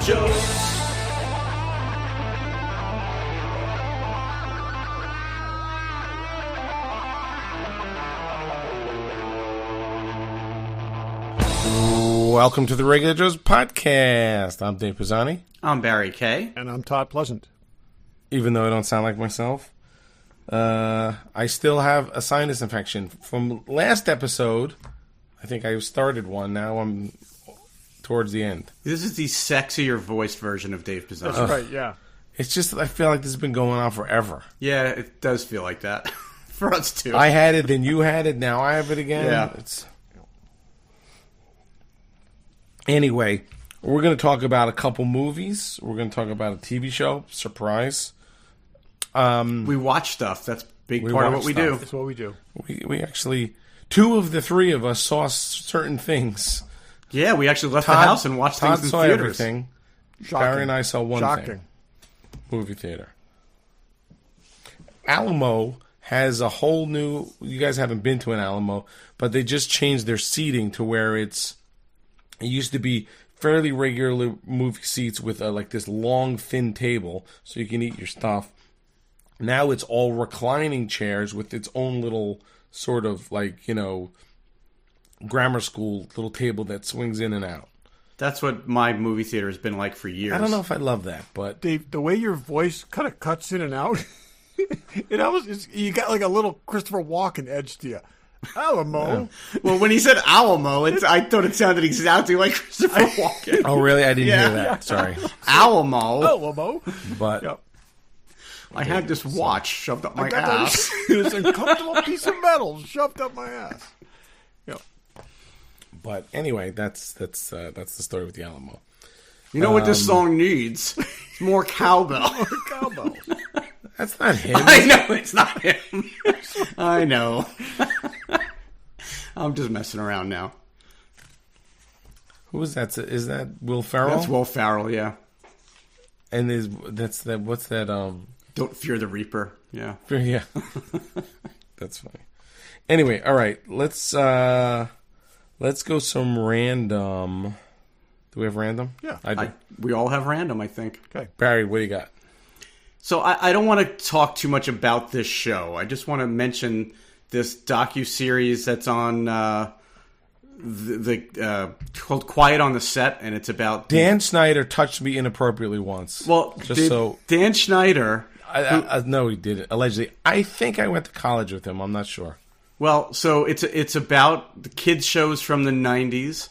jokes. Welcome to the Regular Joe's podcast. I'm Dave Pisani. I'm Barry Kay. And I'm Todd Pleasant. Even though I don't sound like myself, I still have a sinus infection from last episode. I think I started one. Now I'm towards the end. This is the sexier voiced version of Dave Pisani. That's right, yeah. It's just I feel like this has been going on forever. Yeah, it does feel like that. For us, too. I had it, then you had it, now I have it again. Yeah. Anyway, we're going to talk about a couple movies. We're going to talk about a TV show. Surprise. We watch stuff. That's a big part of what we do. That's what we do. We actually, two of the three of us saw certain things. Yeah, we actually left the house and watched things in saw theaters. Everything. Shocking. Barry and I saw one thing. Movie theater. Alamo has a whole new... You guys haven't been to an Alamo, but they just changed their seating to where it used to be fairly regular movie seats with like this long, thin table so you can eat your stuff. Now it's all reclining chairs with its own little sort of like, grammar school little table that swings in and out. That's what my movie theater has been like for years. I don't know if I love that, but... Dave, the way your voice kind of cuts in and out, you got like a little Christopher Walken edge to you. Alamo. Yeah. Well, when he said Alamo, I thought it sounded exactly like Christopher Walken. Oh, really? I didn't hear that. Sorry. Alamo. But Yep. I had this watch shoved up my ass. This uncomfortable piece of metal shoved up my ass. Yep. But anyway, that's the story with the Alamo. You know what this song needs? It's more cowbell. More cowbell. That's not him. I know it's not him. I know. I'm just messing around now. Who is that? Is that Will Ferrell? That's Will Ferrell, yeah. And what's that? Don't Fear the Reaper. Yeah. Yeah. That's funny. Anyway, all right. Let's go some random. Do we have random? Yeah. I do. We all have random, I think. Okay. Barry, what do you got? So I don't want to talk too much about this show. I just want to mention this docu-series that's on called Quiet on the Set, and it's about... Dan Schneider touched me inappropriately once. Well, Dan Schneider... No, he didn't. Allegedly. I think I went to college with him. I'm not sure. Well, so it's about the kids' shows from the 90s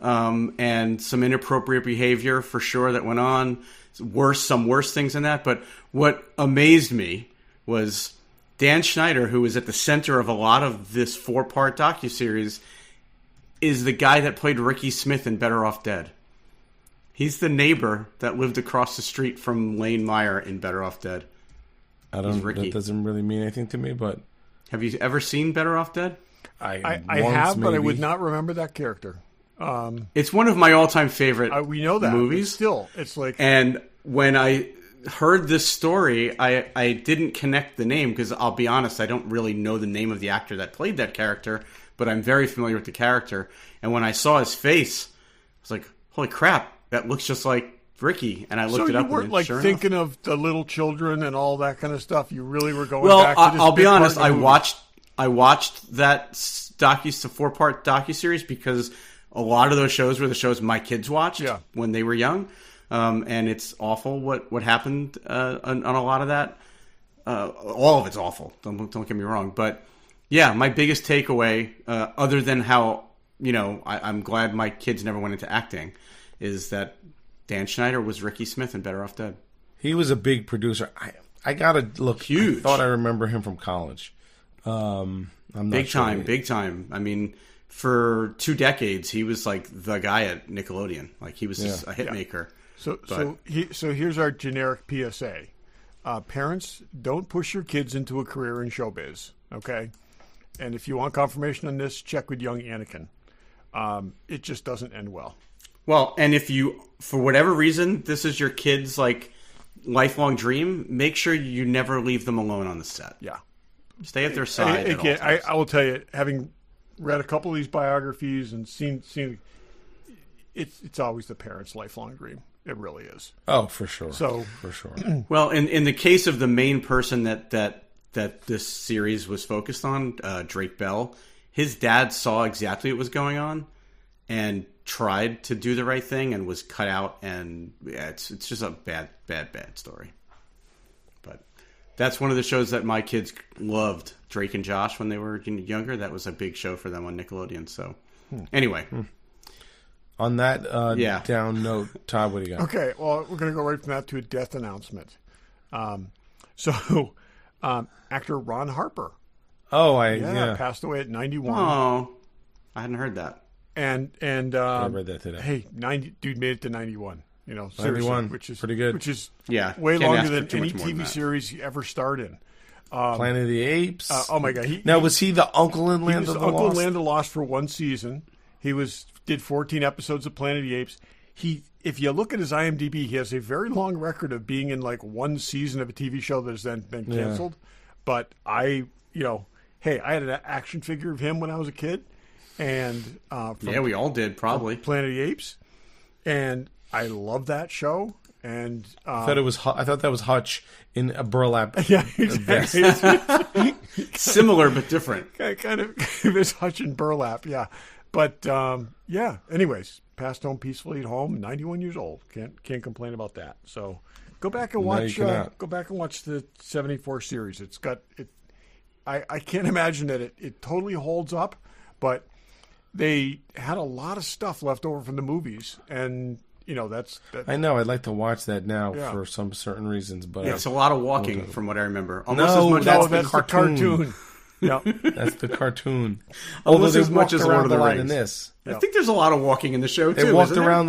and some inappropriate behavior, for sure, that went on. Some worse things than that. But what amazed me was Dan Schneider, who is at the center of a lot of this 4-part docuseries, is the guy that played Ricky Smith in Better Off Dead. He's the neighbor that lived across the street from Lane Meyer in Better Off Dead. That doesn't really mean anything to me, but... Have you ever seen Better Off Dead? I have, but I would not remember that character. It's one of my all-time favorite we know that, movies. Still, it's like... And when I heard this story, I didn't connect the name, because I'll be honest, I don't really know the name of the actor that played that character, but I'm very familiar with the character. And when I saw his face, I was like, holy crap, that looks just like Ricky. And I looked it up. So you weren't like sure thinking enough, of the little children and all that kind of stuff? You really were going back to this I'll be honest, I watched that 4-part docuseries because a lot of those shows were the shows my kids watched when they were young. And it's awful what happened on a lot of that. All of it's awful. Don't get me wrong. But yeah, my biggest takeaway, other than how, I'm glad my kids never went into acting, is that Dan Schneider was Ricky Smith in Better Off Dead. He was a big producer. I gotta look. Huge. I thought I remember him from college. I'm not big sure. Big time. I mean, for 2 decades, he was like the guy at Nickelodeon. Like he was just a hit maker. So here's our generic PSA. Parents, don't push your kids into a career in showbiz, okay? And if you want confirmation on this, check with young Anakin. It just doesn't end well. Well, and if you, for whatever reason, this is your kid's like lifelong dream, make sure you never leave them alone on the set. Yeah. Stay at their side. Again, I will tell you, having read a couple of these biographies and seen it's always the parents' lifelong dream. It really is. Oh, for sure. So for sure. Well, in the case of the main person that this series was focused on, Drake Bell, his dad saw exactly what was going on and tried to do the right thing and was cut out. And yeah, it's just a bad story. But that's one of the shows that my kids loved, Drake and Josh, when they were younger. That was a big show for them on Nickelodeon. So anyway. On that down note, Todd, what do you got? Okay, well, we're going to go right from that to a death announcement. Actor Ron Harper. Oh, passed away at 91. Oh, I hadn't heard that. And I read that today. Hey, dude made it to 91. You know, seriously, 91, which is pretty good. Which is can't way longer ask for than too any much more than TV that. series he ever starred in. Planet of the Apes. Oh my God! Now, was he the Uncle in He Land was of the Uncle Lost? Land of the Lost for one season. He did 14 episodes of Planet of the Apes. If you look at his IMDb, he has a very long record of being in like one season of a TV show that has then been canceled. But I had an action figure of him when I was a kid, and We all did, probably. Planet of the Apes, and I love that show. And I thought that was Hutch in a burlap. yeah, exactly. Similar but different. kind of it's Hutch and burlap, yeah. But anyways, passed home peacefully at home, 91 years old. Can't complain about that. So go back and watch. Go back and watch the 74 series. It's got it. I can't imagine that it totally holds up, but they had a lot of stuff left over from the movies, and that's. I know. I'd like to watch that now Yeah. for some certain reasons, but It's a lot of walking, from what I remember. No, as much that's as the cartoon. Yeah. That's the cartoon. Almost Although as they much walked as Lord around of the a lot Rings. in this. I think there's a lot of walking in the show, too. They walked isn't there? around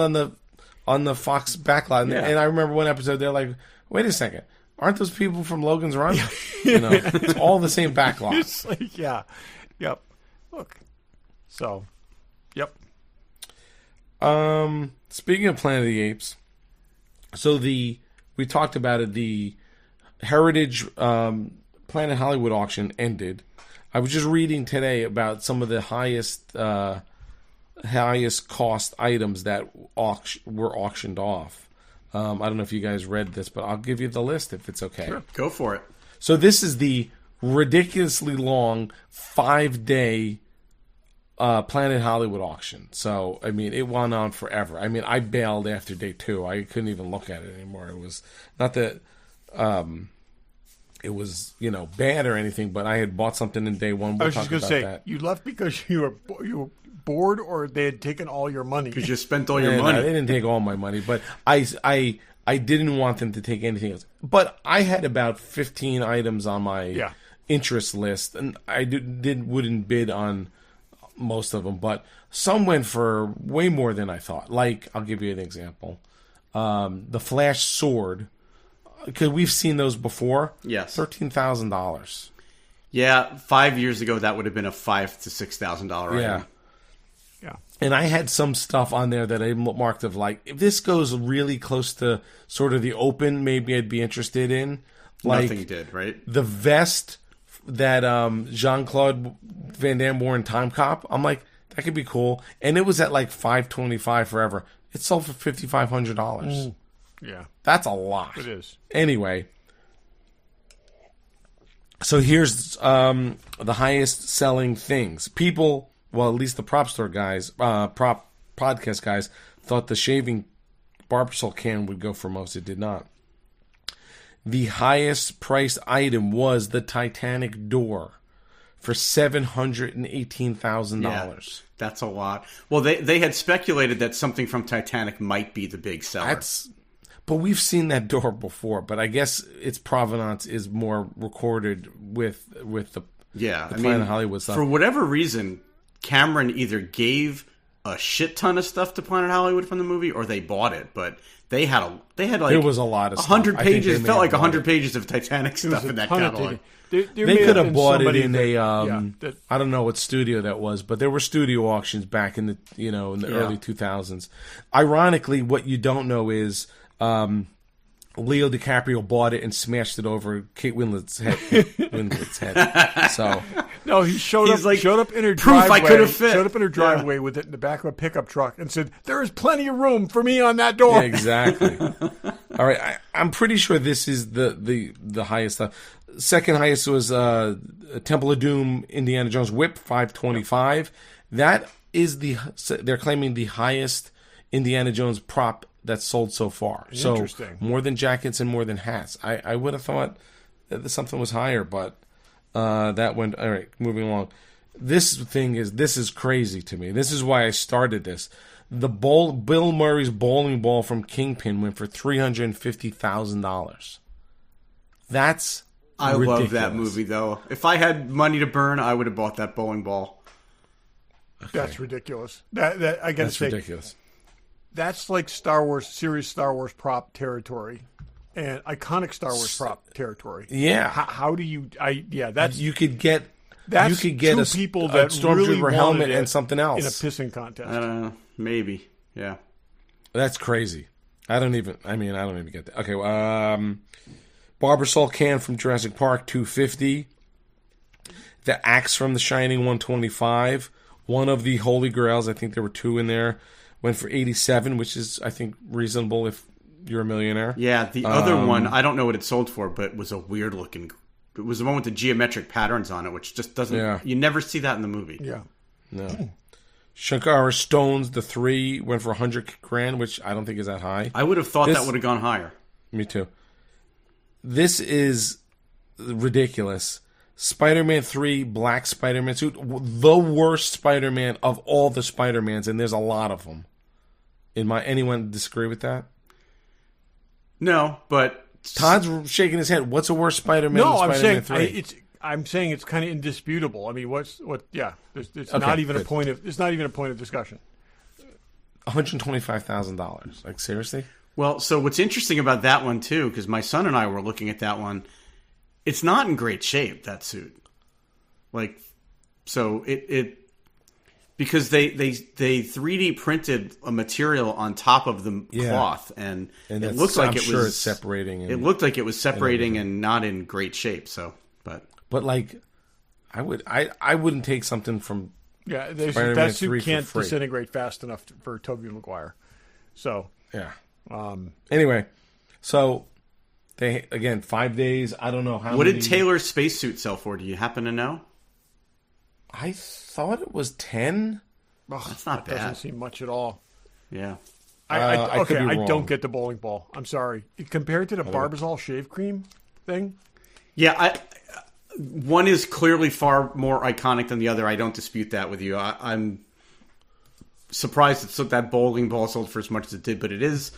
on the Fox backlot, Yeah. and I remember one episode they're like, "Wait a second, aren't those people from Logan's Run?" It's all the same backlot. It's like, yeah. Yep. Look. So, yep. Speaking of Planet of the Apes, so we talked about it. The Heritage Planet Hollywood auction ended. I was just reading today about some of the highest cost items that were auctioned off. I don't know if you guys read this, but I'll give you the list if it's okay. Sure. Go for it. So this is the ridiculously long 5-day Planet Hollywood auction. So, I mean, it went on forever. I mean, I bailed after day 2. I couldn't even look at it anymore. It was not that it was, bad or anything, but I had bought something in day 1. I was just going to say, you left because you were bored, or they had taken all your money. Because you spent all your No, money. they didn't take all my money, but I didn't want them to take anything else. But I had about 15 items on my interest list, and I wouldn't bid on most of them, but some went for way more than I thought. Like, I'll give you an example. The Flash sword, because we've seen those before. Yes. $13,000. Yeah, 5 years ago, that would have been a $5,000 to $6,000 item. Yeah. Yeah. And I had some stuff on there that I marked of like, if this goes really close to sort of the open, maybe I'd be interested in. Like, Nothing did, right? the vest that Jean-Claude Van Damme wore in Time Cop, I'm like, that could be cool. And it was at like $525 forever. It sold for $5,500. Yeah. That's a lot. It is. Anyway, so here's the highest selling things. People, well, at least the prop store guys, prop podcast guys, thought the shaving Barbasol can would go for most. It did not. The highest priced item was the Titanic door for $718,000. Yeah, that's a lot. Well, they had speculated that something from Titanic might be the big seller. But we've seen that door before. But I guess its provenance is more recorded with the Planet Hollywood stuff. For whatever reason, Cameron either gave a shit ton of stuff to Planet Hollywood from the movie, or they bought it. But they had like there was a lot of 100 stuff. pages. It felt like 100 pages of Titanic stuff in that catalog. They could have bought it in I don't know what studio that was, but there were studio auctions back in the early 2000s. Ironically, what you don't know is Leo DiCaprio bought it and smashed it over Kate Winslet's head. So no, he showed up in her proof driveway. I could have fit. Showed up in her driveway with it in the back of a pickup truck and said, "There is plenty of room for me on that door." Yeah, exactly. All right, I'm pretty sure this is the highest stuff. Second highest was Temple of Doom, Indiana Jones Whip, 525. That is they're claiming the highest Indiana Jones prop that's sold so far. So more than jackets and more than hats. I would have thought that something was higher, but that went. All right, moving along. This is crazy to me. This is why I started this. Bill Murray's bowling ball from Kingpin went for $350,000. That's ridiculous. Love that movie, though. If I had money to burn, I would have bought that bowling ball. Okay. That's ridiculous. That I gotta say, ridiculous. That's like serious Star Wars prop territory, and iconic Star Wars prop territory. Yeah. How do you? That's you could get. That's you could get two a people that Stormtrooper really helmet and something else in a pissing contest. I don't know. Maybe. Yeah. That's crazy. I don't even get that. Okay. Barbasol can from Jurassic Park, $250. The axe from The Shining, $125. One of the Holy Grails, I think there were two in there, went for $87, which is, I think, reasonable if you're a millionaire. Yeah, the other one, I don't know what it sold for, but it was a weird looking. It was the one with the geometric patterns on it, which just doesn't. Yeah. You never see that in the movie. Yeah. No. Shankara Stones, the 3, went for $100,000, which I don't think is that high. I would have thought that would have gone higher. Me too. This is ridiculous. Spider-Man 3, black Spider-Man suit. The worst Spider-Man of all the Spider-Mans, and there's a lot of them. Anyone disagree with that? No, but... Todd's shaking his head. What's a worse Spider-Man than Spider-Man 3? I'm saying it's kind of indisputable. I mean, it's not even a point of discussion. $125,000. Like, seriously? Well, so what's interesting about that one too, because my son and I were looking at that one, it's not in great shape, that suit. Like, so it because they 3D printed a material on top of the cloth, and it looked like it's separating. It looked like it was separating and not in great shape. So, but like, I wouldn't take something from that suit can't disintegrate fast enough for Tobey Maguire. So yeah. Anyway, so they 5 days. I don't know how. What did Taylor's spacesuit sell for? Do you happen to know? I thought it was 10. That's not bad. Doesn't seem much at all. Yeah. I don't get the bowling ball. I'm sorry. Compared to the Barbasol shave cream thing. Yeah, one is clearly far more iconic than the other. I don't dispute that with you. I'm surprised that bowling ball sold for as much as it did, but it is.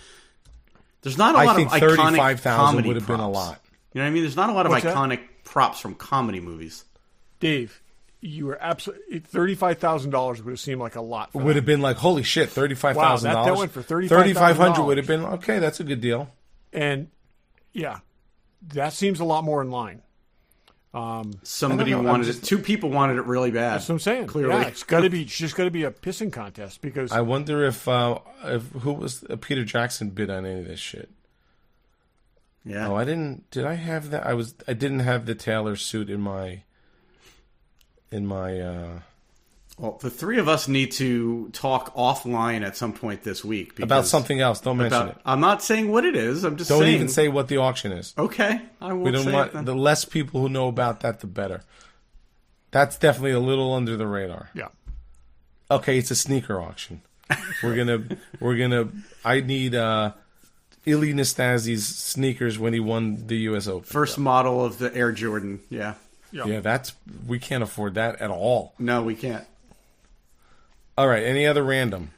There's not a lot of iconic comedy would have been a lot. You know what I mean? There's not a lot of iconic props from comedy movies. Dave, you were absolutely $35,000 would have seemed like a lot. Would have been like, holy shit, $35,000. Wow, that went for $3,500 would have been okay. That's a good deal. And yeah, that seems a lot more in line. Somebody wanted it. Two people wanted it really bad. That's what I'm saying. Clearly, yeah, it's just got to be a pissing contest because I wonder if who was Peter Jackson bid on any of this shit. Yeah. Oh, I didn't. Did I have that? I didn't have the Taylor suit in my. Well, the three of us need to talk offline at some point this week about something else. Don't mention it. I'm not saying what it is. I'm just saying. Don't even say what the auction is. Okay, I won't. We don't want the less people who know about that, the better. That's definitely a little under the radar. Yeah. Okay, it's a sneaker auction. We're gonna. I need Ili Nastasi's sneakers when he won the U.S. Open. First model of the Air Jordan. Yeah. Yeah, we can't afford that at all. No, we can't. All right, any other random?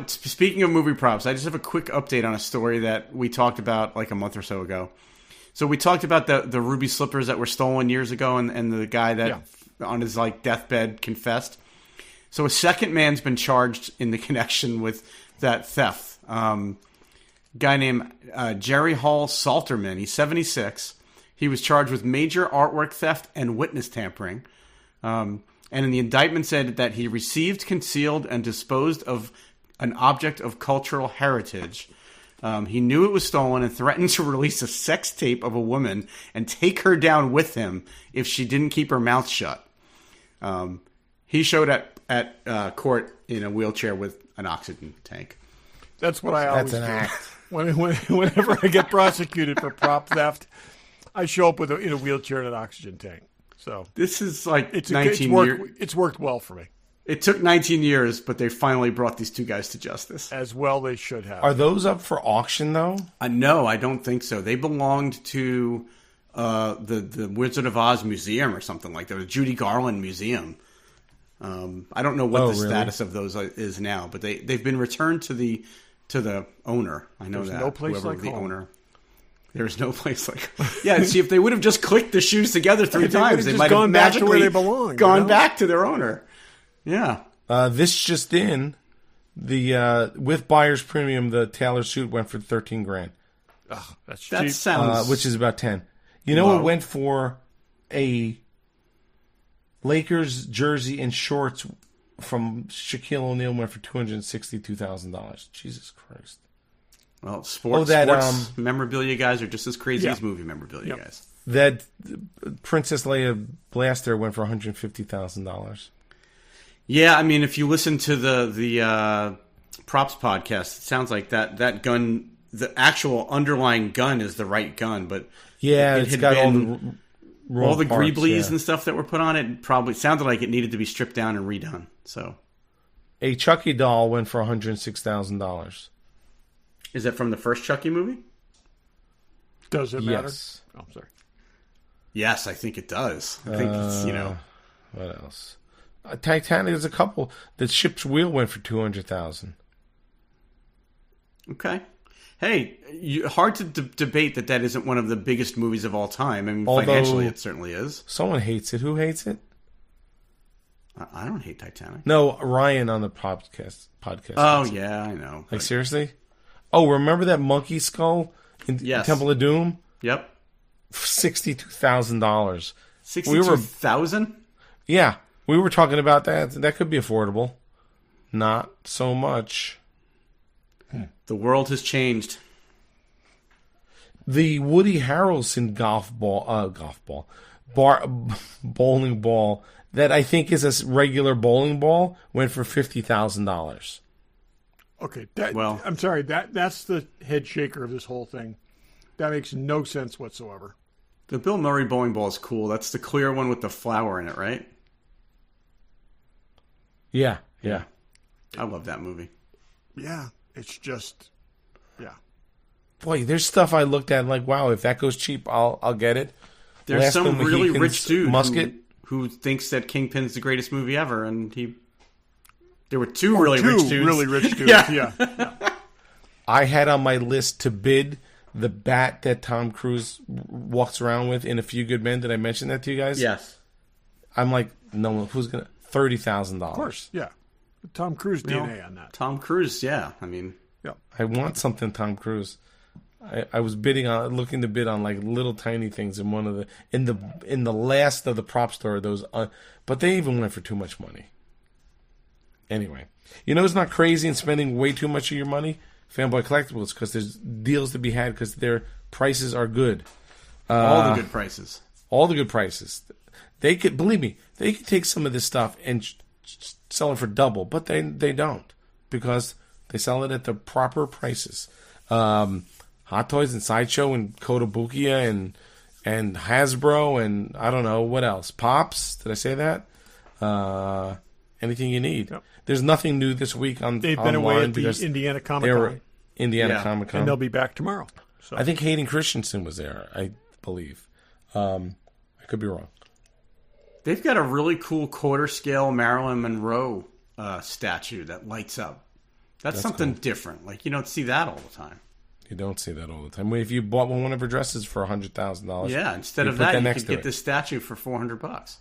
Speaking of movie props, I just have a quick update on a story that we talked about like a month or so ago. So we talked about the ruby slippers that were stolen years ago, and the guy that on his deathbed confessed. So a second man's been charged in the connection with that theft. Guy named Jerry Hall Salterman. He's 76. He was charged with major artwork theft and witness tampering. And in the indictment said that he received, concealed, and disposed of an object of cultural heritage. He knew it was stolen and threatened to release a sex tape of a woman and take her down with him if she didn't keep her mouth shut. He showed at court in a wheelchair with an oxygen tank. That's what I always That's an do. act. Whenever I get prosecuted for prop theft, I show up in a wheelchair and an oxygen tank. So This is like it's 19 worked. years. It's worked well for me, It took 19 years, but they finally brought these two guys to justice. as well they should have. Are those up for auction though? No, I don't think so. They belonged to the Wizard of Oz Museum or something like that, the Judy Garland Museum. I don't know what the status of those is now, but they've been returned to the owner. I know There's that. no place Whoever like the home. owner. There's no place like. Yeah, see, if they would have just clicked the shoes together three times, they just might gone have back to where magically they belong, gone you know? back to their owner. Yeah. This just in, the with buyer's premium, the Taylor suit went for $13,000, That's That cheap. sounds. which is about 10. You know Low. what went for a Lakers jersey and shorts from Shaquille O'Neal went for $262,000. Jesus Christ. Well, sports memorabilia guys are just as crazy as movie memorabilia guys. That Princess Leia blaster went for $150,000. Yeah, I mean, if you listen to the props podcast, it sounds like that gun, the actual underlying gun, is the right gun, but Yeah, it it's had got all been- the all the parts, greeblies yeah. and stuff that were put on it probably sounded like it needed to be stripped down and redone. So, A Chucky doll went for $106,000. is that from the first Chucky movie? Does it matter? Yes. Oh, I'm sorry. Yes, I think it does. I think it's, What else? Titanic is a couple. The ship's wheel went for $200,000. Okay. Hey, hard to debate that isn't one of the biggest movies of all time. I mean, Although- financially, it certainly is. Someone hates it. Who hates it? I don't hate Titanic. No, Ryan on the podcast. Oh, yeah, I know. Like, seriously? Oh, remember that monkey skull in Yes. Temple of Doom? Yep. $62,000. 62,000? Yeah, we were talking about that. That could be affordable. Not so much. The world has changed. The Woody Harrelson bowling ball that I think is a regular bowling ball went for $50,000. Okay. Well- I'm sorry. That's the head shaker of this whole thing. That makes no sense whatsoever. The Bill Murray bowling ball is cool. That's the clear one with the flower in it, right? Yeah. I love that movie. Yeah. It's just, yeah. Boy, there's stuff I looked at like, wow, if that goes cheap, I'll get it. There's Last some of the really Mohicans rich dude Musket. who thinks that Kingpin's the greatest movie ever, and there were two really rich dudes. Really rich dudes. Yeah. I had on my list to bid the bat that Tom Cruise walks around with in A Few Good Men. Did I mention that to you guys? Yes. I'm like, no, who's gonna $30,000? Of course. Yeah. Tom Cruise DNA on that. Tom Cruise, yeah. I mean, Yeah. I want something Tom Cruise. I was looking to bid on like little tiny things in one of in the last of the prop store. Those, but they even went for too much money. Anyway, it's not crazy and spending way too much of your money. Fanboy Collectibles, because there's deals to be had because their prices are good. all the good prices. All the good prices. They could, believe me, they could take some of this stuff and sell it for double, but they don't, because they sell it at the proper prices. Hot Toys and Sideshow and Kotobukiya and Hasbro and I don't know what else. Pops, did I say that? Anything you need. Yep. There's nothing new this week on. They've been away at the Indiana Comic Con. Indiana Comic Con. And they'll be back tomorrow. So I think Hayden Christensen was there, I believe. I could be wrong. They've got a really cool quarter scale Marilyn Monroe statue that lights up. That's something cool. different. Like, you don't see that all the time. You don't see that all the time. If you bought one of her dresses for $100,000, Yeah, instead you of put that, you next could to get it. this statue for $400.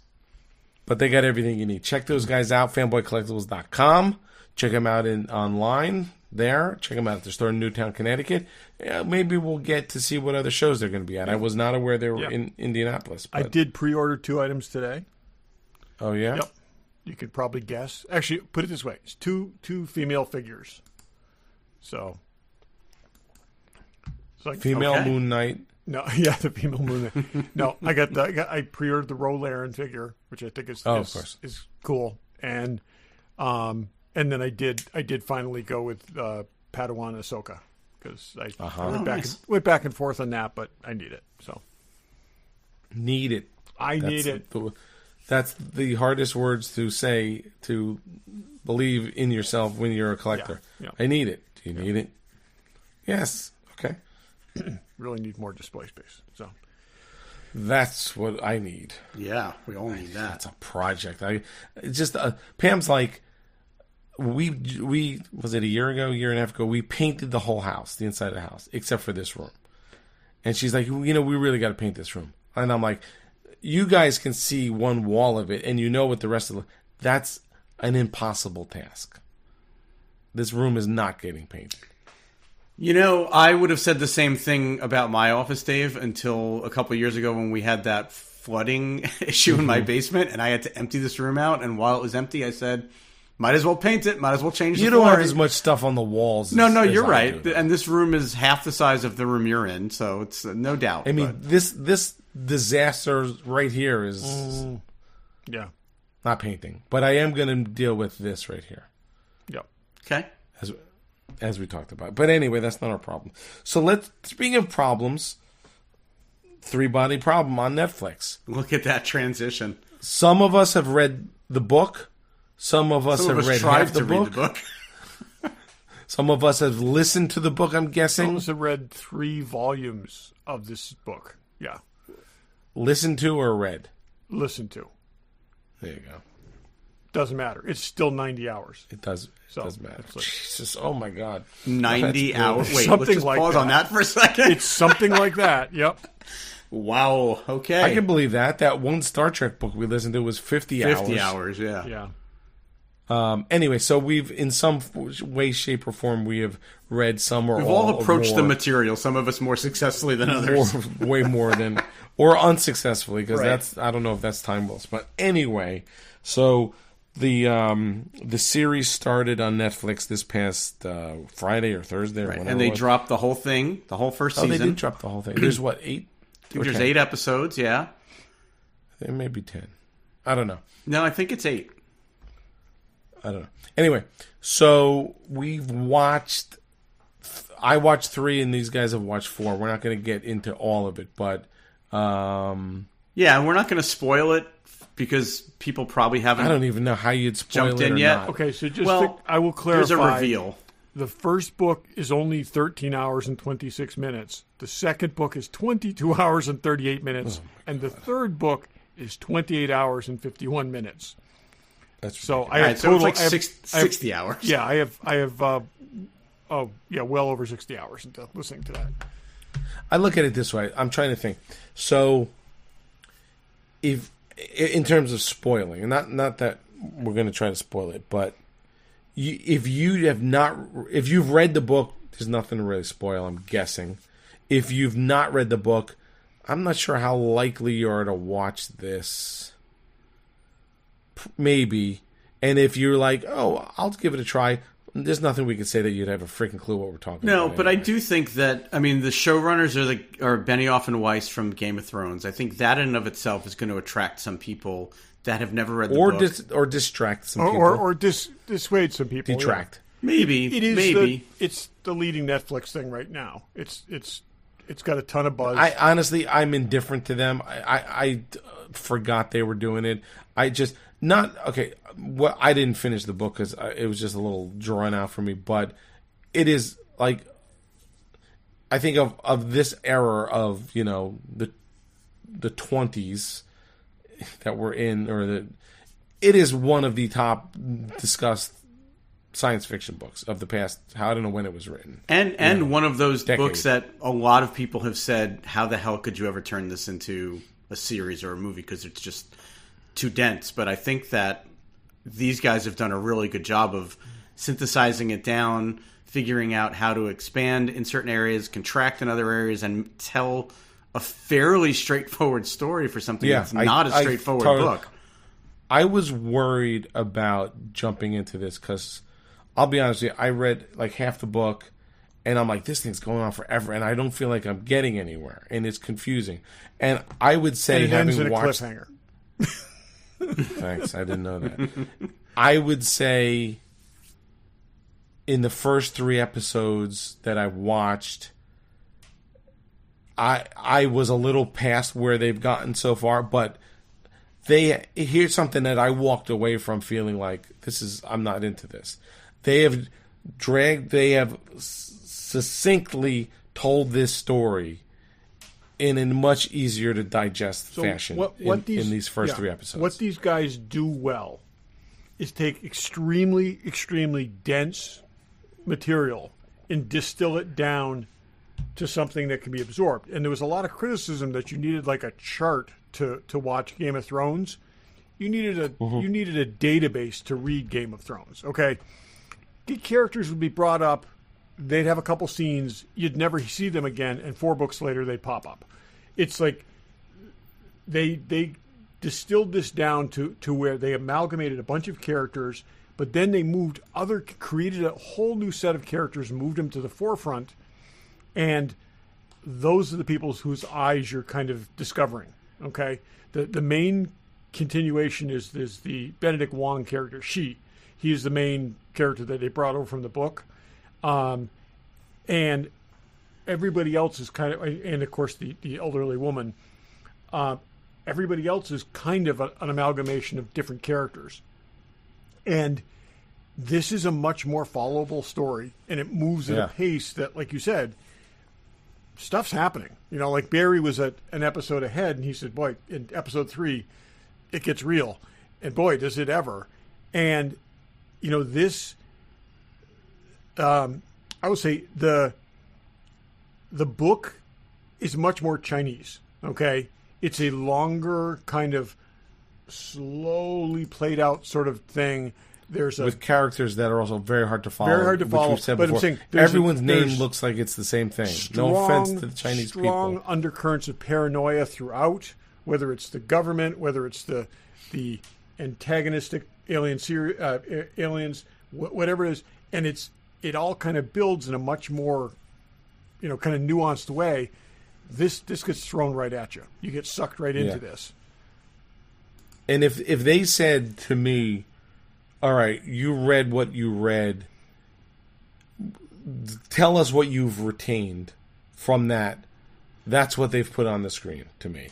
But they got everything you need. Check those guys out, fanboycollectibles.com. Check them out online there. Check them out at their store in Newtown, Connecticut. Yeah, maybe we'll get to see what other shows they're going to be at. I was not aware they were in Indianapolis. I But, did pre-order 2 items today. oh, yeah? Yep. You could probably guess. Actually, put it this way: it's two female figures. So It's like, Female Okay. Moon Knight. No, yeah, the female moon. No, I pre-ordered the Rolarin figure, which I think of course. is cool, and then I did finally go with Padawan Ahsoka because I went back and forth on that, but I need it. So Need it. I need it. That's the hardest words to say to believe in yourself when you're a collector. Yeah. I need it. Do you need it? Yes. Okay. Really need more display space. So That's what I need. Yeah, we all need that. That's a project. It's just Pam's like, we was it a year and a half ago, we painted the whole house, the inside of the house, except for this room. And she's like, we really got to paint this room. And I'm like, you guys can see one wall of it, and you know what the rest of that's an impossible task. This room is not getting painted. You know, I would have said the same thing about my office, Dave, until a couple of years ago when we had that flooding issue in my basement, and I had to empty this room out. And while it was empty, I said, might as well paint it, might as well change the You don't have flooring. as much stuff on the walls. No, as you're I right. do. And this room is half the size of the room you're in, so it's no doubt. I mean, this disaster right here is yeah, not painting, but I am going to deal with this right here, okay. as we talked about. But anyway, that's not our problem. So speaking of problems, Three Body Problem on Netflix. Look at that transition. Some of us have read the book. Some of us have read tried half the to book. read the book. Some of us have listened to the book, I'm guessing. I also read 3 volumes of this book. Yeah, Listened to or read? listen to. There you go. Doesn't matter. It's still 90 hours. It does matter. it's like- Jesus, oh my God. 90 That's hours. good. Wait, Something let's just like pause that. on that for a second. It's something like that. Yep. Wow. Okay. I can believe that. That one Star Trek book we listened to was 50 hours. 50 hours, yeah. Yeah. Anyway, so we've, in some way, shape, or form, we have read some or We've all all approached more, the material, some of us more successfully than others. way more than, or unsuccessfully, because Right. that's, I don't know if that's time well. But anyway, so the series started on Netflix this past Friday or Thursday, or whenever And they it was. dropped the whole thing, the whole first Oh, season. they did drop the whole thing. There's what, 8? There's 8 episodes, yeah. There may be 10. I don't know. No, I think it's 8. I don't know. Anyway, so we've watched. I watched 3, and these guys have watched 4. We're not going to get into all of it, but Yeah, we're not going to spoil it because people probably haven't I don't even know how you'd spoil jumped it in or yet. not. Okay, so I will There's a clarify. reveal. The first book is only 13 hours and 26 minutes. The second book is 22 hours and 38 minutes. And the third book is 28 hours and 51 minutes. That's So ridiculous. I have Right, so total. it's like I have- 60 hours. Yeah, I have. Well over 60 hours into listening to that. I look at it this way. I'm trying to think. So, if in terms of spoiling, and not that we're going to try to spoil it, but if you've read the book, there's nothing to really spoil. I'm guessing. If you've not read the book, I'm not sure how likely you are to watch this. Maybe, and if you're like, oh, I'll give it a try. There's nothing we can say that you'd have a freaking clue what we're talking about. No, but I anyway. do think that the showrunners are Benioff and Weiss from Game of Thrones. I think that in and of itself is going to attract some people that have never read the book. Or distract some people. Or dissuade some people. detract. Maybe It is. maybe. It's the leading Netflix thing right now. It's got a ton of buzz. I honestly, I'm indifferent to them. I forgot they were doing it. I just not okay. Well, I didn't finish the book because it was just a little drawn out for me. But it is like I think of this era of the 20s that we're in, it is one of the top discussed science fiction books of the past. I don't know when it was written. And one of those decade. books that a lot of people have said, how the hell could you ever turn this into a series or a movie because it's just too dense. But I think that these guys have done a really good job of synthesizing it down, figuring out how to expand in certain areas, contract in other areas, and tell a fairly straightforward story for something that's not a straightforward book. I was worried about jumping into this because I'll be honest with you, I read like half the book and I'm like, this thing's going on forever, and I don't feel like I'm getting anywhere, and it's confusing. And I would say, and it ends in having a watched, cliffhanger. thanks, I didn't know that. I would say, in the first 3 episodes that I watched, I was a little past where they've gotten so far, but here's something that I walked away from feeling like I'm not into this. They have succinctly told this story in a much easier to digest fashion in these first 3 episodes. What these guys do well is take extremely, extremely dense material and distill it down to something that can be absorbed. And there was a lot of criticism that you needed like a chart to watch Game of Thrones. You needed a database to read Game of Thrones. Okay, the characters would be brought up. They'd have a couple scenes. You'd never see them again, and 4 books later they'd pop up. It's like they distilled this down to where they amalgamated a bunch of characters, but then they created a whole new set of characters, moved them to the forefront, and those are the people whose eyes you're kind of discovering. Okay, the main continuation is the Benedict Wong character. He is the main character that they brought over from the book, and everybody else is kind of, and of course the elderly woman. Everybody else is kind of an amalgamation of different characters, and this is a much more followable story, and it moves at a pace that, like you said, stuff's happening. You know, like Barry was at an episode ahead, and he said, boy, in episode 3, it gets real. And boy, does it ever. And, you know, this, I would say the book is much more Chinese, okay? It's a longer, kind of slowly played out sort of thing. With characters that are also very hard to follow. Very hard to follow. Which we've said before. I'm saying everyone's name looks like it's the same thing. No offense to the Chinese people. Strong undercurrents of paranoia throughout, whether it's the government, whether it's the antagonistic aliens, whatever it is, and it all kind of builds in a much more, kind of nuanced way. This gets thrown right at you. You get sucked right into this. And if they said to me, all right, you read what you read, tell us what you've retained from that, that's what they've put on the screen to me.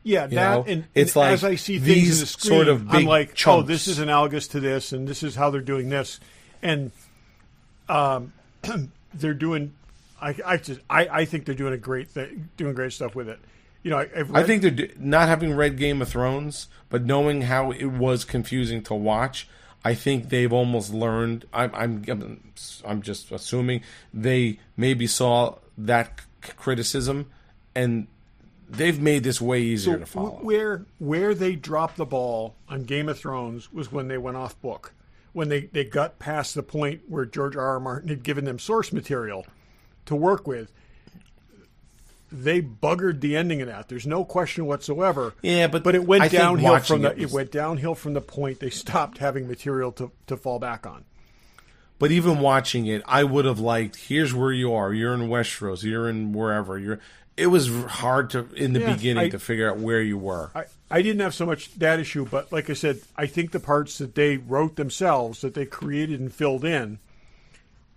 Yeah, it's like as I see things in the screen, sort of big I'm like, chunks. Oh, this is analogous to this, and this is how they're doing this, and they're doing. I think they're doing great stuff with it. I think they're not having read Game of Thrones, but knowing how it was confusing to watch. I think they've almost learned. I'm just assuming they maybe saw that criticism, and they've made this way easier to follow. Where they dropped the ball on Game of Thrones was when they went off book, when they got past the point where George R.R. Martin had given them source material to work with. They buggered the ending of that. There's no question whatsoever. Yeah, but it went downhill it went downhill from the point they stopped having material to fall back on. But even watching it, I would have liked. Here's where you are. You're in Westeros. You're in wherever. It was hard to in the beginning to figure out where you were. I didn't have so much that issue, but like I said, I think the parts that they wrote themselves, that they created and filled in,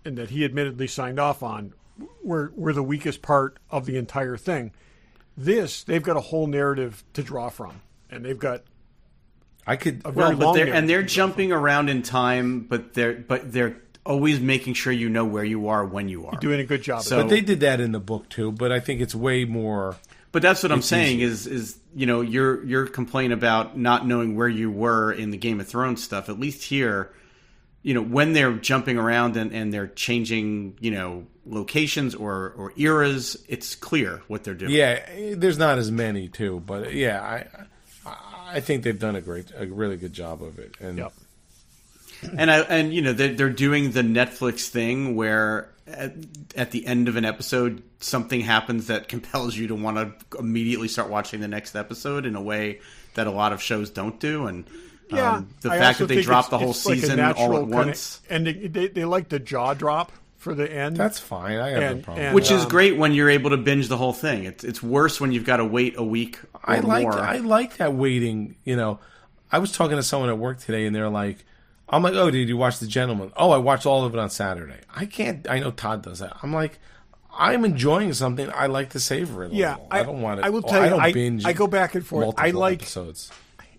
and that he admittedly signed off on, were the weakest part of the entire thing. They've got a whole narrative to draw from, and they've got they're jumping around in time, but they're always making sure you know where you are when you are. You're doing a good job. But they did that in the book too. But I think it's way more. But that's what I'm saying is your complaint about not knowing where you were in the Game of Thrones stuff. At least here, when they're jumping around and they're changing, locations or eras, it's clear what they're doing. Yeah, there's not as many too, but I think they've done a really good job of it. And they're doing the Netflix thing where at the end of an episode something happens that compels you to want to immediately start watching the next episode in a way that a lot of shows don't do. And the fact that they dropped the whole season all at once. And they like the jaw drop for the end. That's fine. I have no problem. Which is great when you're able to binge the whole thing. It's worse when you've got to wait a week or more. I like that waiting. I was talking to someone at work today, and they're like, I'm like, oh, did you watch The Gentleman? Oh, I watched all of it on Saturday. I know Todd does that. I'm like, I'm enjoying something. I like to savor it. I don't want it. I will tell you, I don't binge. I go back and forth. I like episodes.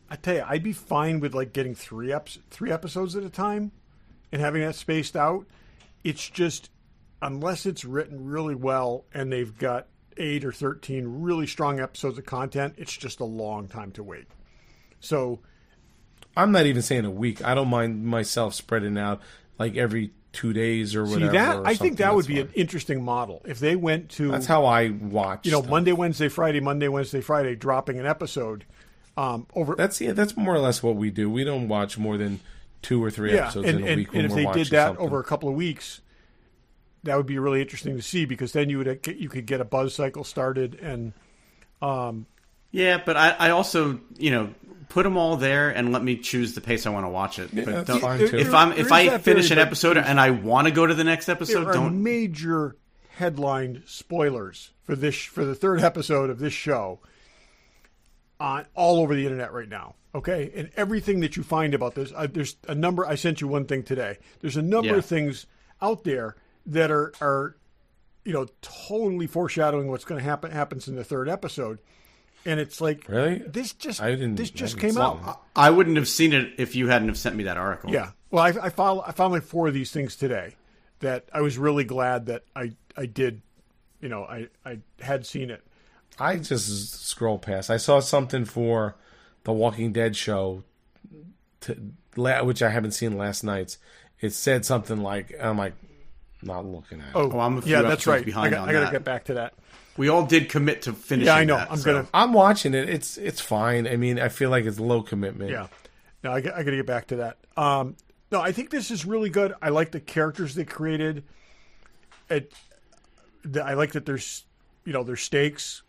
I tell you, I'd be fine with like getting three episodes at a time and having that spaced out. It's just, unless it's written really well and they've got 8 or 13 really strong episodes of content, it's just a long time to wait. So I'm not even saying a week. I don't mind myself spreading out like every 2 days or whatever. See that? I think that would be an interesting model if they went to. That's how I watch. Monday, Wednesday, Friday, dropping an episode. Over. That's more or less what we do. We don't watch more than 2 or 3 episodes in a week. And if they did that over a couple of weeks, that would be really interesting to see, because then you could get a buzz cycle started and. Yeah, but I also put them all there and let me choose the pace I want to watch it. Yeah, but that's fine too. If I finish an episode and I want to go to the next episode, there are major headlined spoilers for the third episode of this show on all over the internet right now. Okay, and everything that you find about this, there's a number. I sent you one thing today. There's a number of things out there that are totally foreshadowing what's going to happens in the third episode. And it's like, really? This just came out. I wouldn't have seen it if you hadn't have sent me that article. Yeah. Well, I found like 4 of these things today that I was really glad that I did. I had seen it. I just scroll past. I saw something for the Walking Dead show, which I haven't seen last night's. It said something like, I'm like, not looking at it. Oh, I'm a few that's right. Behind I got to get back to that. We all did commit to finishing. Yeah, I know. That, I'm watching it. It's fine. I mean, I feel like it's low commitment. Yeah. No, I got to get back to that. No, I think this is really good. I like the characters they created. I like that there's stakes.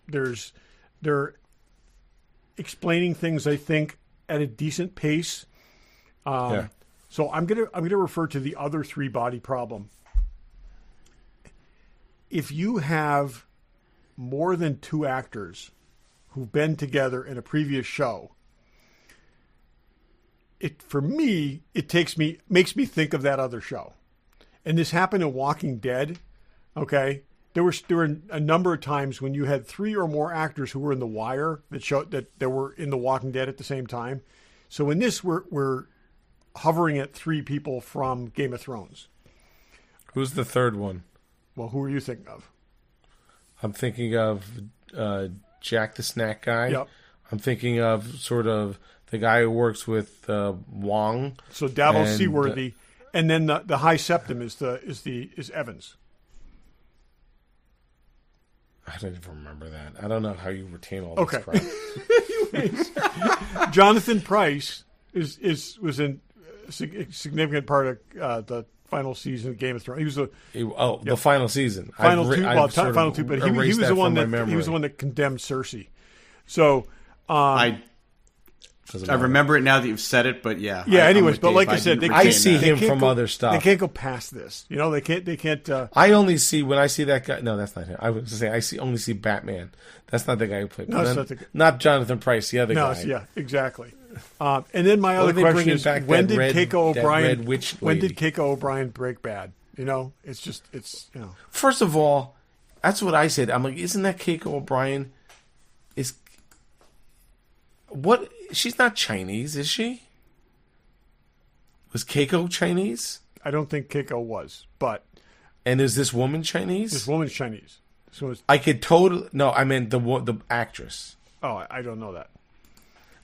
They're explaining things, I think, at a decent pace. So I'm gonna refer to the other 3-body problem. If you have more than 2 actors who've been together in a previous show, makes me think of that other show. And this happened in Walking Dead. Okay, there were a number of times when you had 3 or more actors who were in The Wire that showed that they were in The Walking Dead at the same time. So in this, we're hovering at 3 people from Game of Thrones. Who's the third one? Well, who are you thinking of? I'm thinking of Jack the Snack Guy. Yep. I'm thinking of sort of the guy who works with Wong. So Davos Seaworthy, and then the High Septim is Evans. I don't even remember that. I don't know how you retain all this crap. Jonathan Pryce was in a significant part of the final season of Game of Thrones. The final season. Final two, but he was the one that condemned Cersei. So I remember it now that you've said it, but yeah. Yeah. Anyways, but like I said, I see him from other stuff. They can't go past this. They can't. I only see when I see that guy. No, that's not him. I was going to say only see Batman. That's not the guy who played. No, not Jonathan Pryce. The other guy. Yeah, exactly. And then my other question is, when did Keiko O'Brien break bad? It's. First of all, that's what I said. I'm like, isn't that Keiko O'Brien? What? She's not Chinese, is she? Was Keiko Chinese? I don't think Keiko was, but. And is this woman Chinese? This woman's Chinese. I could totally. No, I meant the actress. Oh, I don't know that.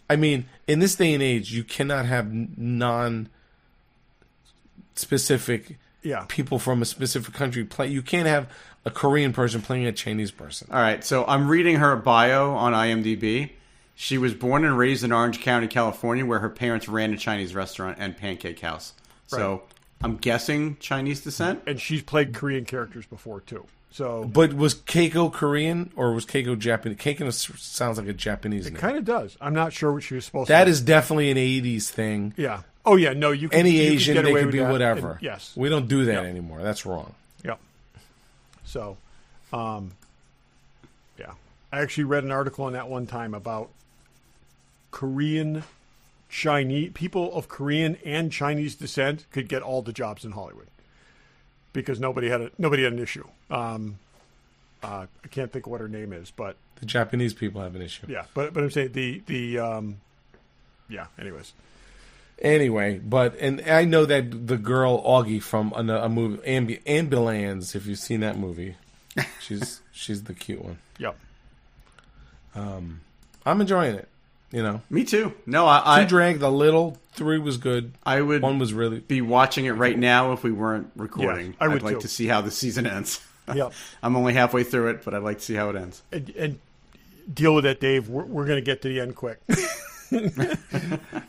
I mean, in this day and age, you cannot have non-specific people from a specific country play. You can't have a Korean person playing a Chinese person. All right, so I'm reading her bio on IMDb. She was born and raised in Orange County, California, where her parents ran a Chinese restaurant and pancake house. Right. So I'm guessing Chinese descent. And she's played Korean characters before, too. But was Keiko Korean or was Keiko Japanese? Keiko sounds like a Japanese name. It kind of does. I'm not sure what she was supposed to be. That is definitely an 80s thing. Yeah. Oh, yeah. No, you can. Any Asian, they could be whatever. Yes. We don't do that anymore. That's wrong. So, yeah. I actually read an article on that one time about Chinese people of Korean and Chinese descent could get all the jobs in Hollywood because nobody had an issue. I can't think of what her name is, but The Japanese people have an issue. yeah. But I'm saying yeah. Anyways. Anyway, and I know that the girl Augie from a movie Ambulance. If you've seen that movie, she's the cute one. Yep. I'm enjoying it. You know, Me too. No, I two dragged a little. 3 was good. I would One was really. be watching it right now if we weren't recording. Yes, I would I'd like too. to see how the season ends. Yep. I'm only halfway through it, but I'd like to see how it ends. And deal with that, Dave. We're going to get to the end quick.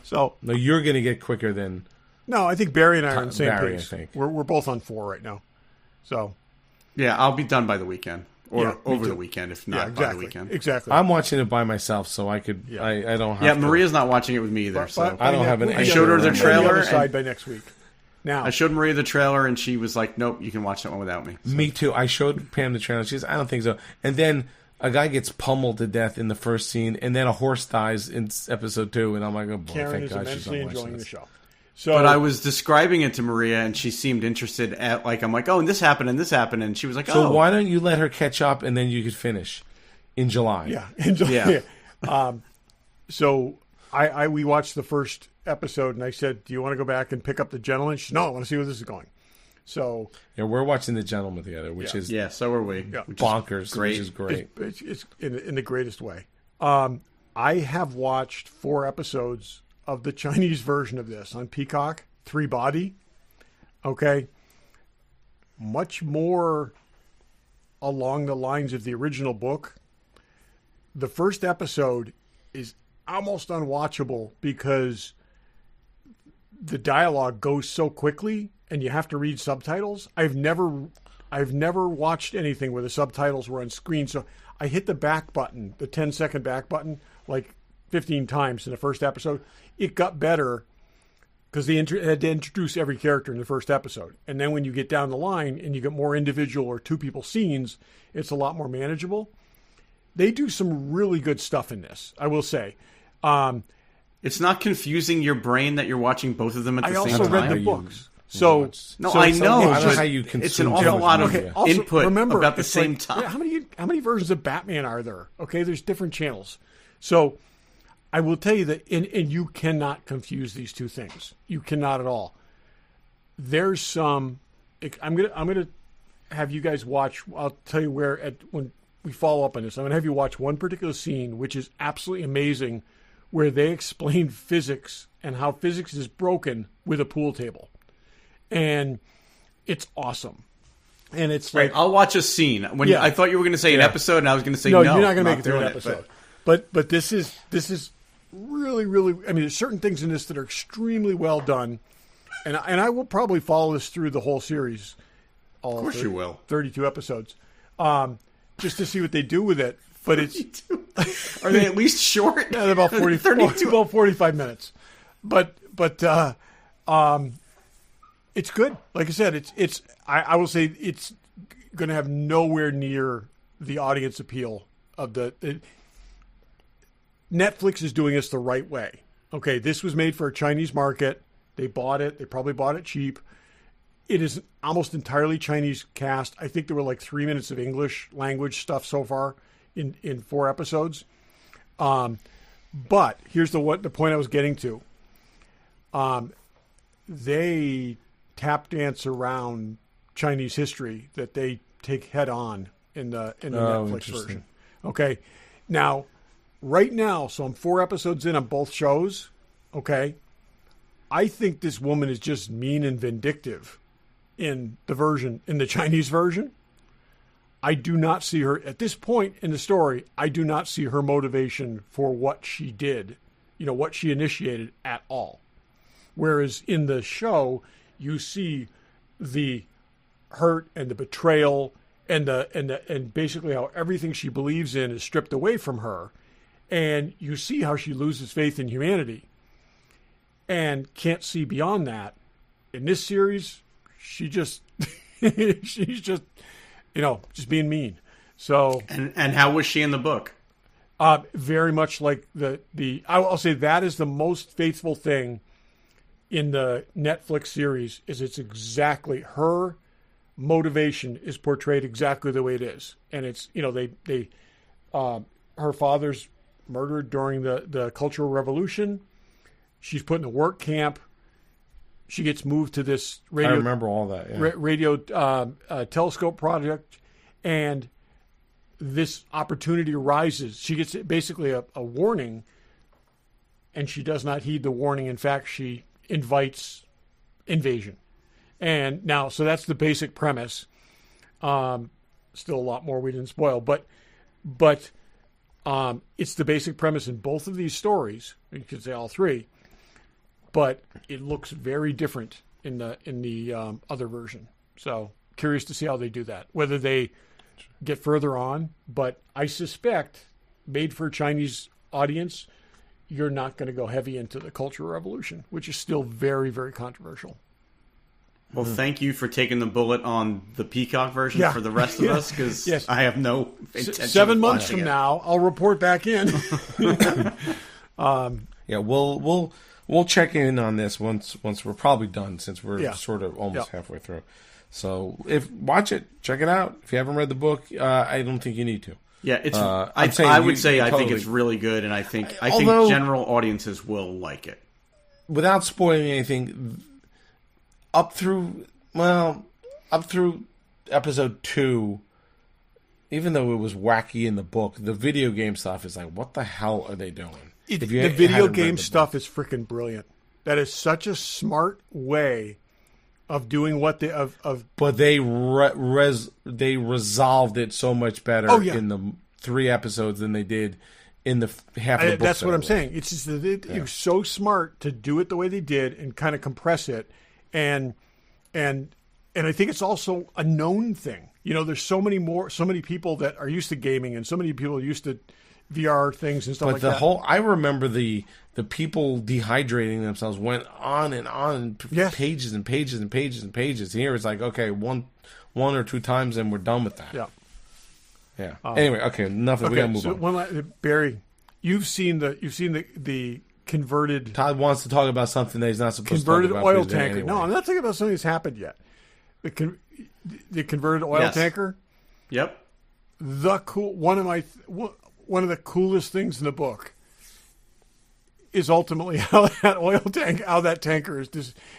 So No, you're going to get quicker than. no, I think Barry and I are on the same Barry, page. I think. We're both on 4 right now. So Yeah, I'll be done by the weekend. Or Yeah, me over too. the weekend, if yeah, not by the exactly. weekend. Exactly. I'm watching it by myself, so I could. Yeah. I don't have. Yeah, to. Maria's not watching it with me either. But- So I don't have an. we'll I be showed her on the the trailer, other side and- by next week. Now I showed Maria the trailer, and she was like, "Nope, you can watch that one without me." So- Me too. I showed Pam the trailer. She says, "I don't think so." And then a guy gets pummeled to death in the first scene, and then a horse dies in episode 2, and I'm like, "Oh boy, Karen thank is God she's immensely not watching enjoying the this." show. So, But I was describing it to Maria, and she seemed interested. I'm like, "Oh, and this happened, and she was like, So "Oh, why don't you let her catch up, and then you could finish in July? yeah, Yeah. So we watched the first episode, and I said, "Do you want to go back and pick up The Gentleman?" She said, "No, I want to see where this is going." So Yeah, we're watching The Gentleman together, which is yeah, so are we." Yeah. Which is bonkers, great. which is great. it's in the greatest way. I have watched 4 episodes of the Chinese version of this on Peacock, 3 body. Okay. Much more along the lines of the original book. The first episode is almost unwatchable because the dialogue goes so quickly and you have to read subtitles. I've never watched anything where the subtitles were on screen. So I hit the back button, the 10-second back button, like 15 times in the first episode. It got better because they had to introduce every character in the first episode. And then when you get down the line and you get more individual or 2 people scenes, it's a lot more manageable. They do some really good stuff in this, I will say. It's not confusing your brain that you're watching both of them at the I same also time. read the books. So No, so I it's- know. I don't know but how you it's consume an awful lot of television media. Also, input remember, about the it's same like, time. How many versions of Batman are there? Okay, there's different channels. So I will tell you that, and you cannot confuse these two things. You cannot at all. There's some. I'm gonna have you guys watch. I'll tell you when we follow up on this. I'm gonna have you watch one particular scene, which is absolutely amazing, where they explain physics and how physics is broken with a pool table, and it's awesome. And it's like, Right, I'll watch a scene. When Yeah. I thought you were going to say an Yeah. episode, and I was going to say no, no. you're not going to make it through doing an episode. But this is really, really. I mean, there's certain things in this that are extremely well done, and I will probably follow this through the whole series. All Of course you will. 32 episodes, just to see what they do with it. But it's Are they at least short? yeah, they're about 32. about 45 minutes. But it's good. Like I said, it's I will say it's going to have nowhere near the audience appeal of the Netflix is doing this the right way. Okay, this was made for a Chinese market. They bought it. They probably bought it cheap. It is almost entirely Chinese cast. I think there were like 3 minutes of English language stuff so far in 4 episodes. But here's the point I was getting to. They tap dance around Chinese history that they take head on in the Netflix version. Okay, now right now, so I'm 4 episodes in on both shows. Okay, I think this woman is just mean and vindictive in the Chinese version. I do not see her at this point in the story. I do not see her motivation for what she did, what she initiated at all. Whereas in the show, you see the hurt and the betrayal and basically how everything she believes in is stripped away from her, and you see how she loses faith in humanity and can't see beyond that. In this series, she just she's just just being mean. So, and how was she in the book? very much like I'll say that is the most faithful thing in the Netflix series. Is it's exactly her motivation is portrayed exactly the way it is, and it's her father's murdered during the Cultural Revolution. She's put in a work camp. She gets moved to this radio. I remember all that. Yeah. Radio telescope project, and this opportunity arises. She gets basically a warning, and she does not heed the warning. In fact, she invites invasion. And now, so that's the basic premise. Still a lot more we didn't spoil, but it's the basic premise in both of these stories. You could say all three, but it looks very different in the other version. So curious to see how they do that. Whether they get further on, but I suspect, made for a Chinese audience, you're not going to go heavy into the Cultural Revolution, which is still very, very controversial. Well, thank you for taking the bullet on the Peacock version for the rest of us, because I have no intention 7 months from now, I'll report back in. Yeah, we'll check in on this once we're probably done, since we're sort of almost halfway through. So watch it, check it out. If you haven't read the book, I don't think you need to. Yeah, it's. I would say I think it's really good, and I think general audiences will like it. Without spoiling anything, up through episode 2, even though it was wacky in the book, the video game stuff is like, what the hell are they doing? The video game stuff is freaking brilliant. That is such a smart way of doing what they But they resolved it so much better in the 3 episodes than they did in the half of the book. That's what I'm saying. It's just that it was so smart to do it the way they did and kind of compress it, and I think it's also a known thing. There's so many people that are used to gaming, and so many people are used to VR things and stuff like that. I remember the people dehydrating themselves went on and on, pages and pages and pages and pages. Here it's like, okay, one or 2 times and we're done with that. Yeah. Anyway, okay, enough. We gotta move on. Barry, you've seen the converted. Todd wants to talk about something that he's not supposed to talk about. Converted oil tanker. Anyway. No, I'm not talking about something that's happened yet. The converted oil tanker. Yep. One of the coolest things in the book is ultimately how that tanker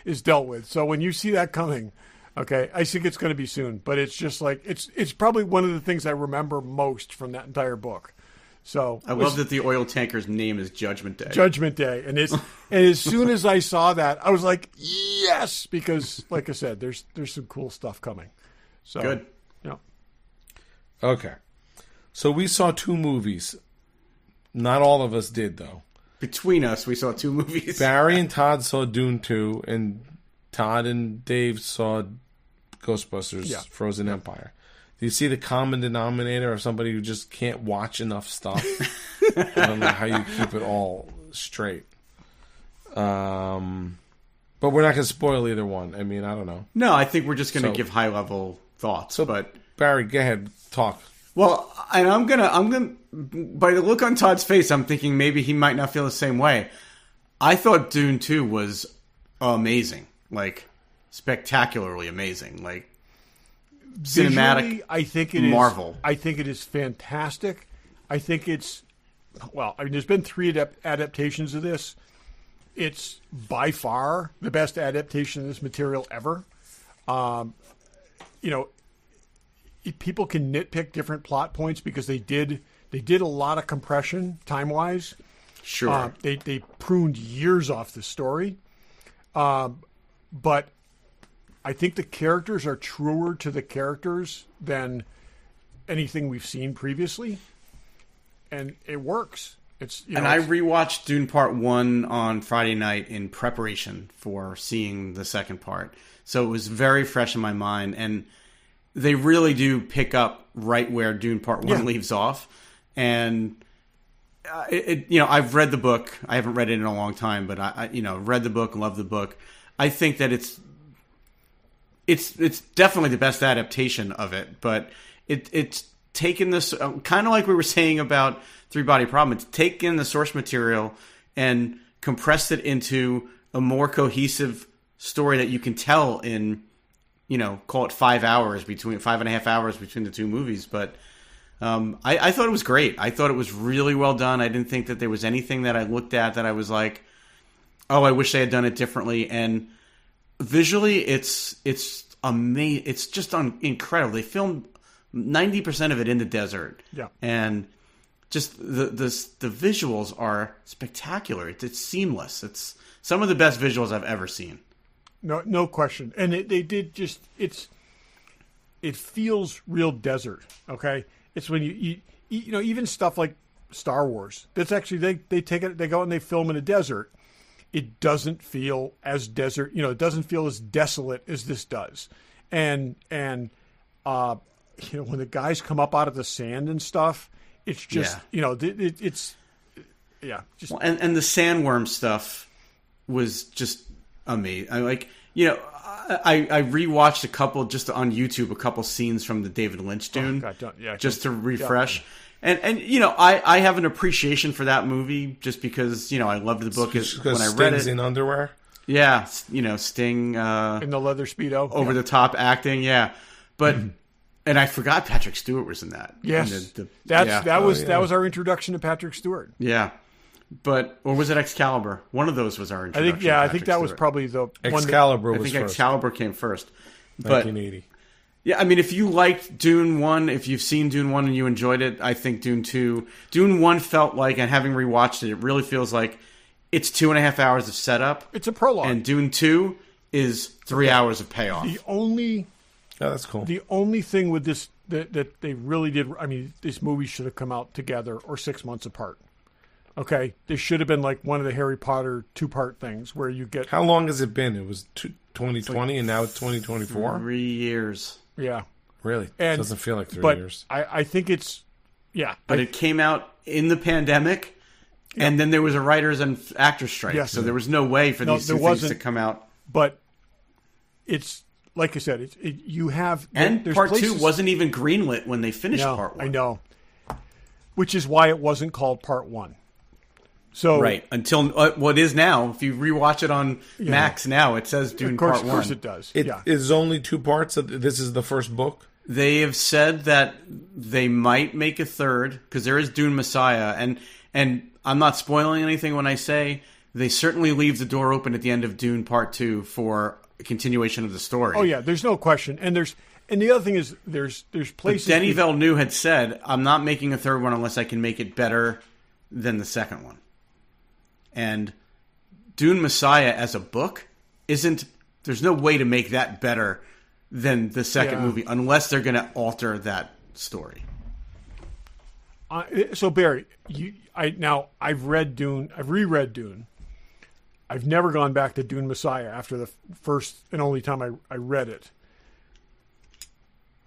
is dealt with. So when you see that coming, okay, I think it's going to be soon, but it's just like it's probably one of the things I remember most from that entire book. So I love that the oil tanker's name is Judgment Day. Judgment Day, and as soon as I saw that, I was like, yes, because like I said, there's some cool stuff coming. So good. Yeah. Okay. So we saw 2 movies. Not all of us did, though. Between us, we saw 2 movies. Barry and Todd saw Dune 2, and Todd and Dave saw Ghostbusters Frozen Empire. Do you see the common denominator of somebody who just can't watch enough stuff? I don't know how you keep it all straight. But we're not going to spoil either one. I mean, I don't know. No, I think we're just going to give high-level thoughts. But Barry, go ahead, talk. Well, and I'm gonna. By the look on Todd's face, I'm thinking maybe he might not feel the same way. I thought Dune 2 was amazing, like spectacularly amazing, like cinematic. Visually, I think it marvel. I think it is fantastic. I think it's there's been 3 adaptations of this. It's by far the best adaptation of this material ever. People can nitpick different plot points because they did a lot of compression time-wise. Sure. They pruned years off the story. But I think the characters are truer to the characters than anything we've seen previously. And it works. I rewatched Dune Part 1 on Friday night in preparation for seeing the second part. So it was very fresh in my mind, and they really do pick up right where Dune Part 1 leaves off. And I've read the book. I haven't read it in a long time, but I read the book, loved the book. I think that it's it's definitely the best adaptation of it, but it's taken this kind of like we were saying about Three Body Problem. It's taken the source material and compressed it into a more cohesive story that you can tell in, call it 5 hours, 5.5 hours between the two movies. But I thought it was great. I thought it was really well done. I didn't think that there was anything that I looked at that I was like, oh, I wish they had done it differently. And visually, it's amazing. It's just incredible. They filmed 90% of it in the desert. Yeah. And just the visuals are spectacular. It's seamless. It's some of the best visuals I've ever seen. No question. And they did just it feels real desert. Okay, it's when you even stuff like Star Wars. That's actually they take it. They go and they film in a desert. It doesn't feel as desert. It doesn't feel as desolate as this does. And when the guys come up out of the sand and stuff, it's just it's just and the Sandworm stuff was just amazing. I rewatched a couple just on YouTube, a couple scenes from the David Lynch Dune, just to refresh. And I have an appreciation for that movie just because I loved the book when I read it. In underwear. Yeah, Sting in the leather Speedo, over the top acting. Yeah, but. And I forgot Patrick Stewart was in that. Yes, that was our introduction to Patrick Stewart. Yeah, or was it Excalibur? One of those was our introduction. I think that was probably the Excalibur. I think Excalibur came first. 1980. Yeah, I mean, if you liked Dune 1, if you've seen Dune 1 and you enjoyed it, I think Dune 2. Dune 1 felt like, and having rewatched it, it really feels like it's 2.5 hours of setup. It's a prologue. And Dune 2 is 3 hours of payoff. Oh, that's cool. The only thing with this that they really did, I mean, this movie should have come out together or 6 months apart. Okay? This should have been like one of the Harry Potter 2-part things where you get... How long has it been? It was 2020 and now it's 2024? 3 years. Yeah. Really? It doesn't feel like 3 years. I think it's... Yeah. But it came out in the pandemic, and then there was a writers and actors strike. Yes. So there was no way for these two things to come out. But it's... Like I said, you have... And Part 2 wasn't even greenlit when they finished Part 1. I know. Which is why it wasn't called Part 1. So right. Until what is now. If you rewatch it on Max now, it says Dune Part 1. Of course it does. It is only 2 parts. This is the first book? They have said that they might make a third, because there is Dune Messiah. And I'm not spoiling anything when I say they certainly leave the door open at the end of Dune Part 2 for... a continuation of the story. Oh yeah, there's no question. And the other thing is there's places. But Denis Villeneuve had said, "I'm not making a third one unless I can make it better than the second one." And Dune Messiah as a book isn't. There's no way to make that better than the second movie unless they're going to alter that story. So Barry, I've read Dune. I've reread Dune. I've never gone back to Dune Messiah after the first and only time I read it.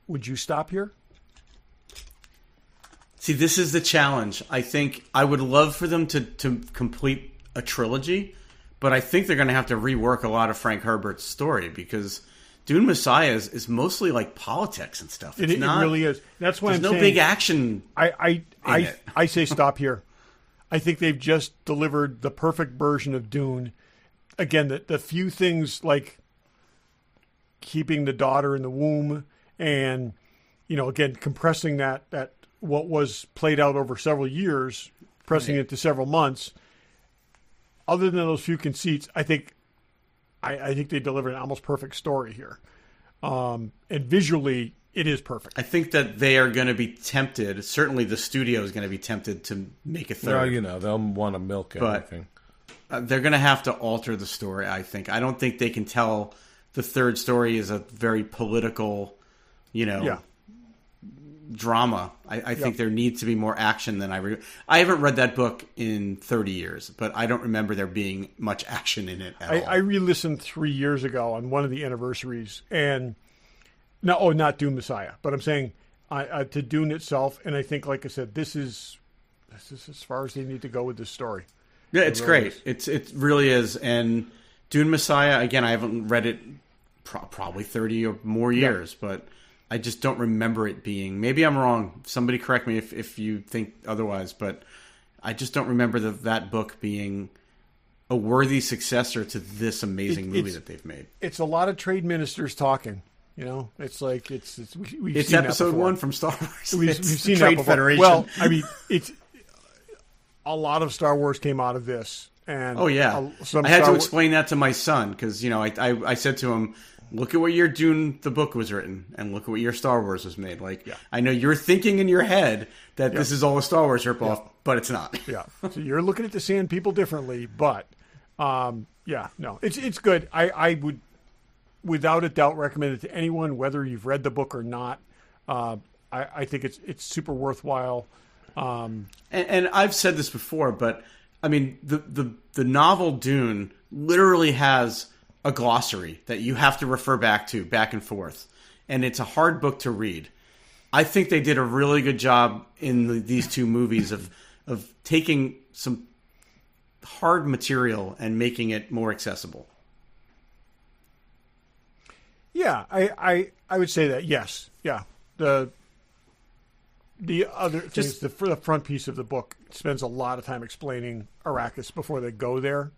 Would you stop here? See, this is the challenge. I think I would love for them to complete a trilogy, but I think they're going to have to rework a lot of Frank Herbert's story because Dune Messiah is mostly like politics and stuff. It really is. That's why there's no big action. I say stop here. I think they've just delivered the perfect version of Dune. Again, the few things like keeping the daughter in the womb and, again, compressing that what was played out over several years, pressing it to several months. Other than those few conceits, I think they delivered an almost perfect story here. And visually, it is perfect. I think that they are going to be tempted. Certainly, the studio is going to be tempted to make a third. Well, they'll want to milk everything. They're going to have to alter the story. I think. I don't think they can tell the third story is a very political, drama. I think there needs to be more action than I haven't read that book in 30 years, but I don't remember there being much action in it at all. I re-listened 3 years ago on one of the anniversaries, and. No, not Dune Messiah, but I'm saying to Dune itself, and I think, like I said, this is as far as they need to go with this story. Yeah, it's great. It really is. And Dune Messiah, again, I haven't read it probably 30 or more years, but I just don't remember it being. Maybe I'm wrong. Somebody correct me if you think otherwise, but I just don't remember that book being a worthy successor to this amazing movie that they've made. It's a lot of trade ministers talking. You know, it's like we've it's seen episode 1 from Star Wars. We've seen Trade that before. Federation. Well, I mean, it's a lot of Star Wars came out of this, and I had to explain that to my son because I said to him, look at what year Dune the book was written, and look at what year Star Wars was made. I know you're thinking in your head that this is all a Star Wars ripoff, but it's not. Yeah, so you're looking at the Sand People differently, but it's good. I would, without a doubt, recommend it to anyone, whether you've read the book or not. I think it's super worthwhile. And I've said this before, but I mean the novel Dune literally has a glossary that you have to refer back and forth, and it's a hard book to read. I think they did a really good job in these two movies of taking some hard material and making it more accessible. Yeah, I would say that, yes. Yeah. The other things, the front piece of the book spends a lot of time explaining Arrakis before they go there.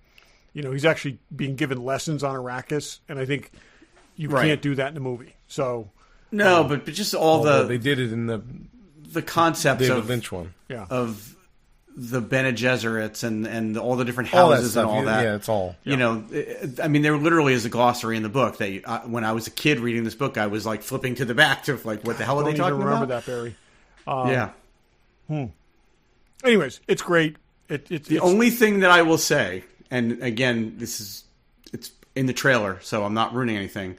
You know, he's actually being given lessons on Arrakis, and I think you can't do that in a movie. So no, but just they did it in the concepts David Lynch one. Yeah. Of the Bene Gesserits and all the different houses and all that. Yeah, it's all. You know, I mean, there literally is a glossary in the book that when I was a kid reading this book, I was like flipping to the back to like, what the hell are they talking about? I don't remember that, Barry. Yeah. Anyways, it's great. It's only thing that I will say, and again, it's in the trailer, so I'm not ruining anything.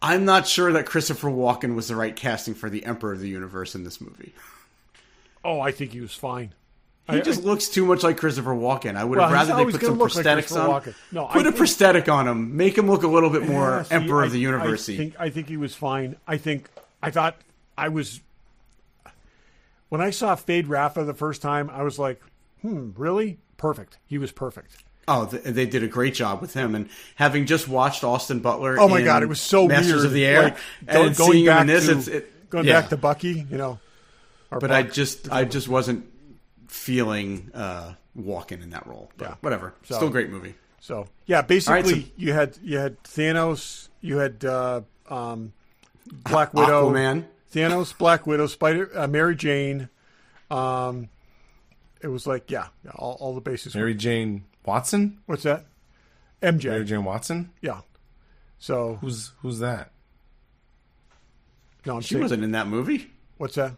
I'm not sure that Christopher Walken was the right casting for the Emperor of the Universe in this movie. Oh, I think he was fine. He just looks too much like Christopher Walken. I would have rather they put some prosthetics on. No, put a prosthetic on him. Make him look a little bit more Emperor of the Universe. I think he was fine. I thought I was... When I saw Fade Rafa the first time, I was like, really? Perfect. He was perfect. Oh, they did a great job with him. And having just watched Austin Butler oh my God, it was so Masters weird. of the Air, like, and seeing him in this, going back to Bucky, you know. But I just wasn't feeling Walken in that role. But whatever. Still a great movie. So, yeah, basically you had Thanos, you had Black Widow. Aquaman. Thanos, Black Widow, Mary Jane. It was like, all the bases. Mary Jane Watson? What's that? MJ. Mary Jane Watson? Yeah. So who's that? No, she wasn't in that movie. What's that?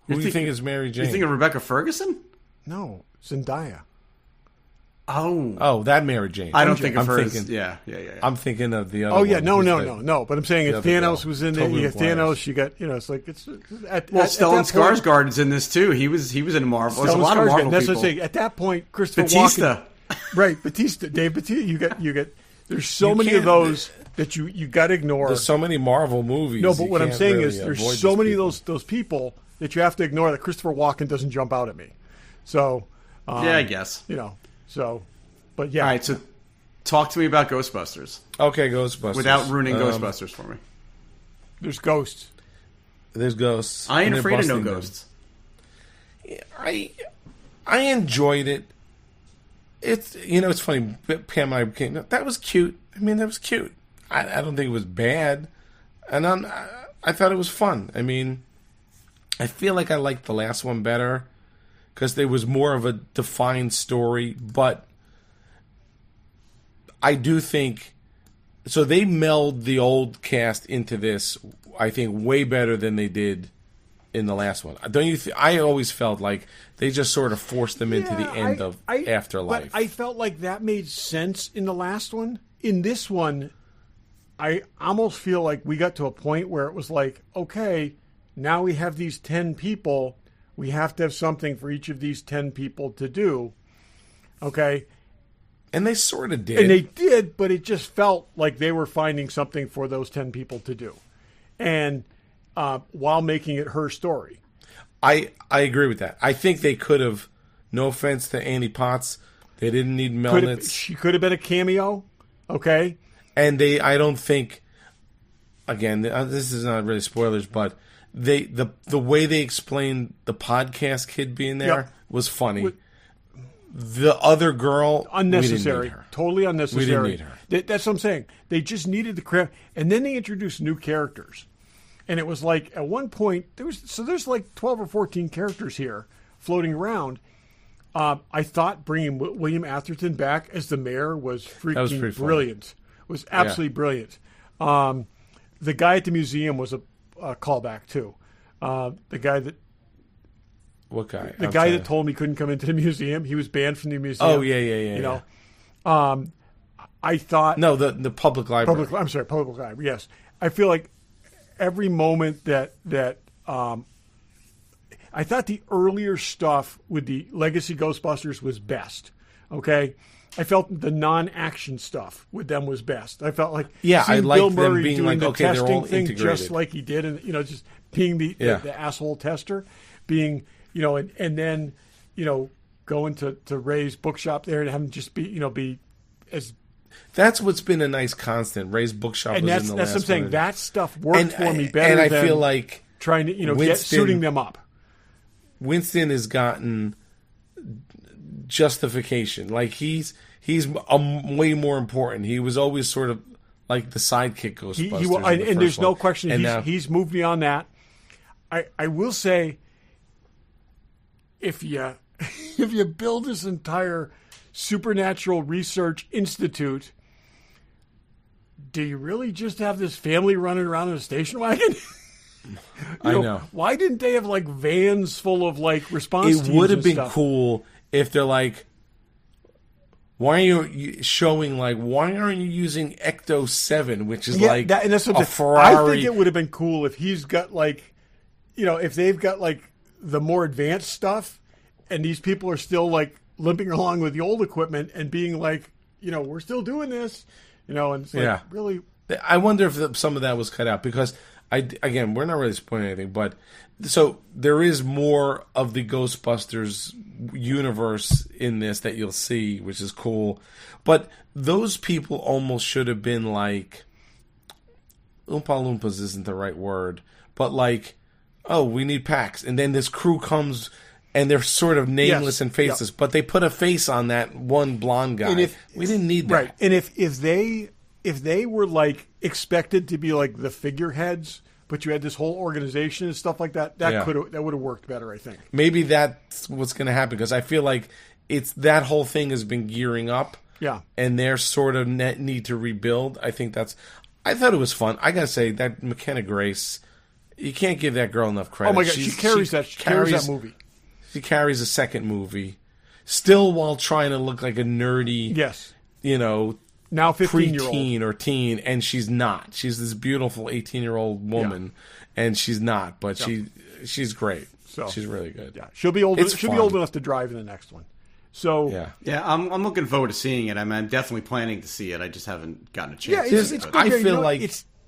Who do you think is Mary Jane? You think of Rebecca Ferguson? No, Zendaya. Oh, that Mary Jane. I don't think of her. Yeah. I'm thinking of the other. Oh yeah, no. But I'm saying if Thanos was in there, you have Thanos. You got it's like Stellan Skarsgård's in this too. He was in Marvel. There's a lot of Marvel people. That's what I'm saying. At that point, Christopher Batista. Walken, right? Batista, Dave Batista. You get. There's so many of those that you got to ignore. There's so many Marvel movies. No, but what I'm saying is there's so many of those people that you have to ignore that Christopher Walken doesn't jump out at me. So yeah, I guess so. But yeah. All right, so talk to me about Ghostbusters. Okay, Ghostbusters. Without ruining Ghostbusters for me. There's ghosts. There's ghosts. I ain't afraid of no ghosts. I enjoyed it. It's it's funny. Pam and I came. That was cute. I mean, that was cute. I don't think it was bad, and I thought it was fun. I mean, I feel like I liked the last one better because there was more of a defined story, but. I do think so. They meld the old cast into this, I think, way better than they did in the last one. Don't you? I always felt like they just sort of forced them into the end of Afterlife. But I felt like that made sense in the last one. In this one, I almost feel like we got to a point where it was like, okay, now we have these 10 people. We have to have something for each of these 10 people to do. Okay. And they sort of did. And they did, but it just felt like they were finding something for those 10 people to do. And while making it her story. I agree with that. I think they could have, no offense to Annie Potts, they didn't need Melnitz. She could have been a cameo, okay? And I don't think, again, this is not really spoilers, but the way they explained the podcast kid being there was funny. The other girl, unnecessary, we didn't need her. Totally unnecessary. We didn't need her. That's what I'm saying. They just needed the crap, and then they introduced new characters, and it was like at one point there's like 12 or 14 characters here floating around. I thought bringing William Atherton back as the mayor was freaking brilliant. Was absolutely brilliant. The guy at the museum was a callback too. The guy that. What guy? The guy that told me couldn't come into the museum. He was banned from the museum. Oh, yeah. You know, I thought no, the public library. Public library. Yes, I feel like every moment that I thought the earlier stuff with the Legacy Ghostbusters was best. Okay. I felt the non-action stuff with them was best. I felt like I liked Bill them Murray being doing like, the okay, they're testing all thing integrated. just like he did, and just being the asshole tester, being and then going to Ray's bookshop there and having just be as. That's what's been a nice constant. Ray's bookshop, and was in the that's last what I'm saying. one. That stuff worked for me better. And I than feel like trying to suiting them up. Winston has gotten justification. Like he's way more important. He was always sort of like the sidekick Ghostbusters. And there's no question and he's moved beyond that. I will say, if you build this entire supernatural research institute, do you really just have this family running around in a station wagon? I know. Why didn't they have like vans full of like response teams? It would have been stuff? cool if they're like, why are you showing why aren't you using Ecto 7, which is and that's what a Ferrari? I think it would have been cool if he's got if they've got the more advanced stuff, and these people are still limping along with the old equipment and being we're still doing this, and it's really. I wonder if some of that was cut out because again, we're not really spoiling anything, but so there is more of the Ghostbusters universe in this that you'll see, which is cool. But those people almost should have been Oompa Loompas isn't the right word, but oh, we need packs. And then this crew comes and they're sort of nameless and faceless, but they put a face on that one blonde guy. We didn't need that. Right. And if they were expected to be the figureheads, but you had this whole organization and stuff like that, that would have worked better, I think. Maybe that's what's going to happen because I feel like it's that whole thing has been gearing up. Yeah. And they're sort of need to rebuild. I thought it was fun. I got to say that McKenna Grace, you can't give that girl enough credit. Oh my God, she carries that movie. She carries a second movie, still while trying to look like a nerdy, now 15-year-old preteen or teen, and she's not. She's this beautiful 18-year-old woman, and she's not. But she's great. So she's really good. Yeah, she'll be old. She'll be old enough to drive in the next one. So I'm looking forward to seeing it. I'm definitely planning to see it. I just haven't gotten a chance. Yeah, it's good. I feel like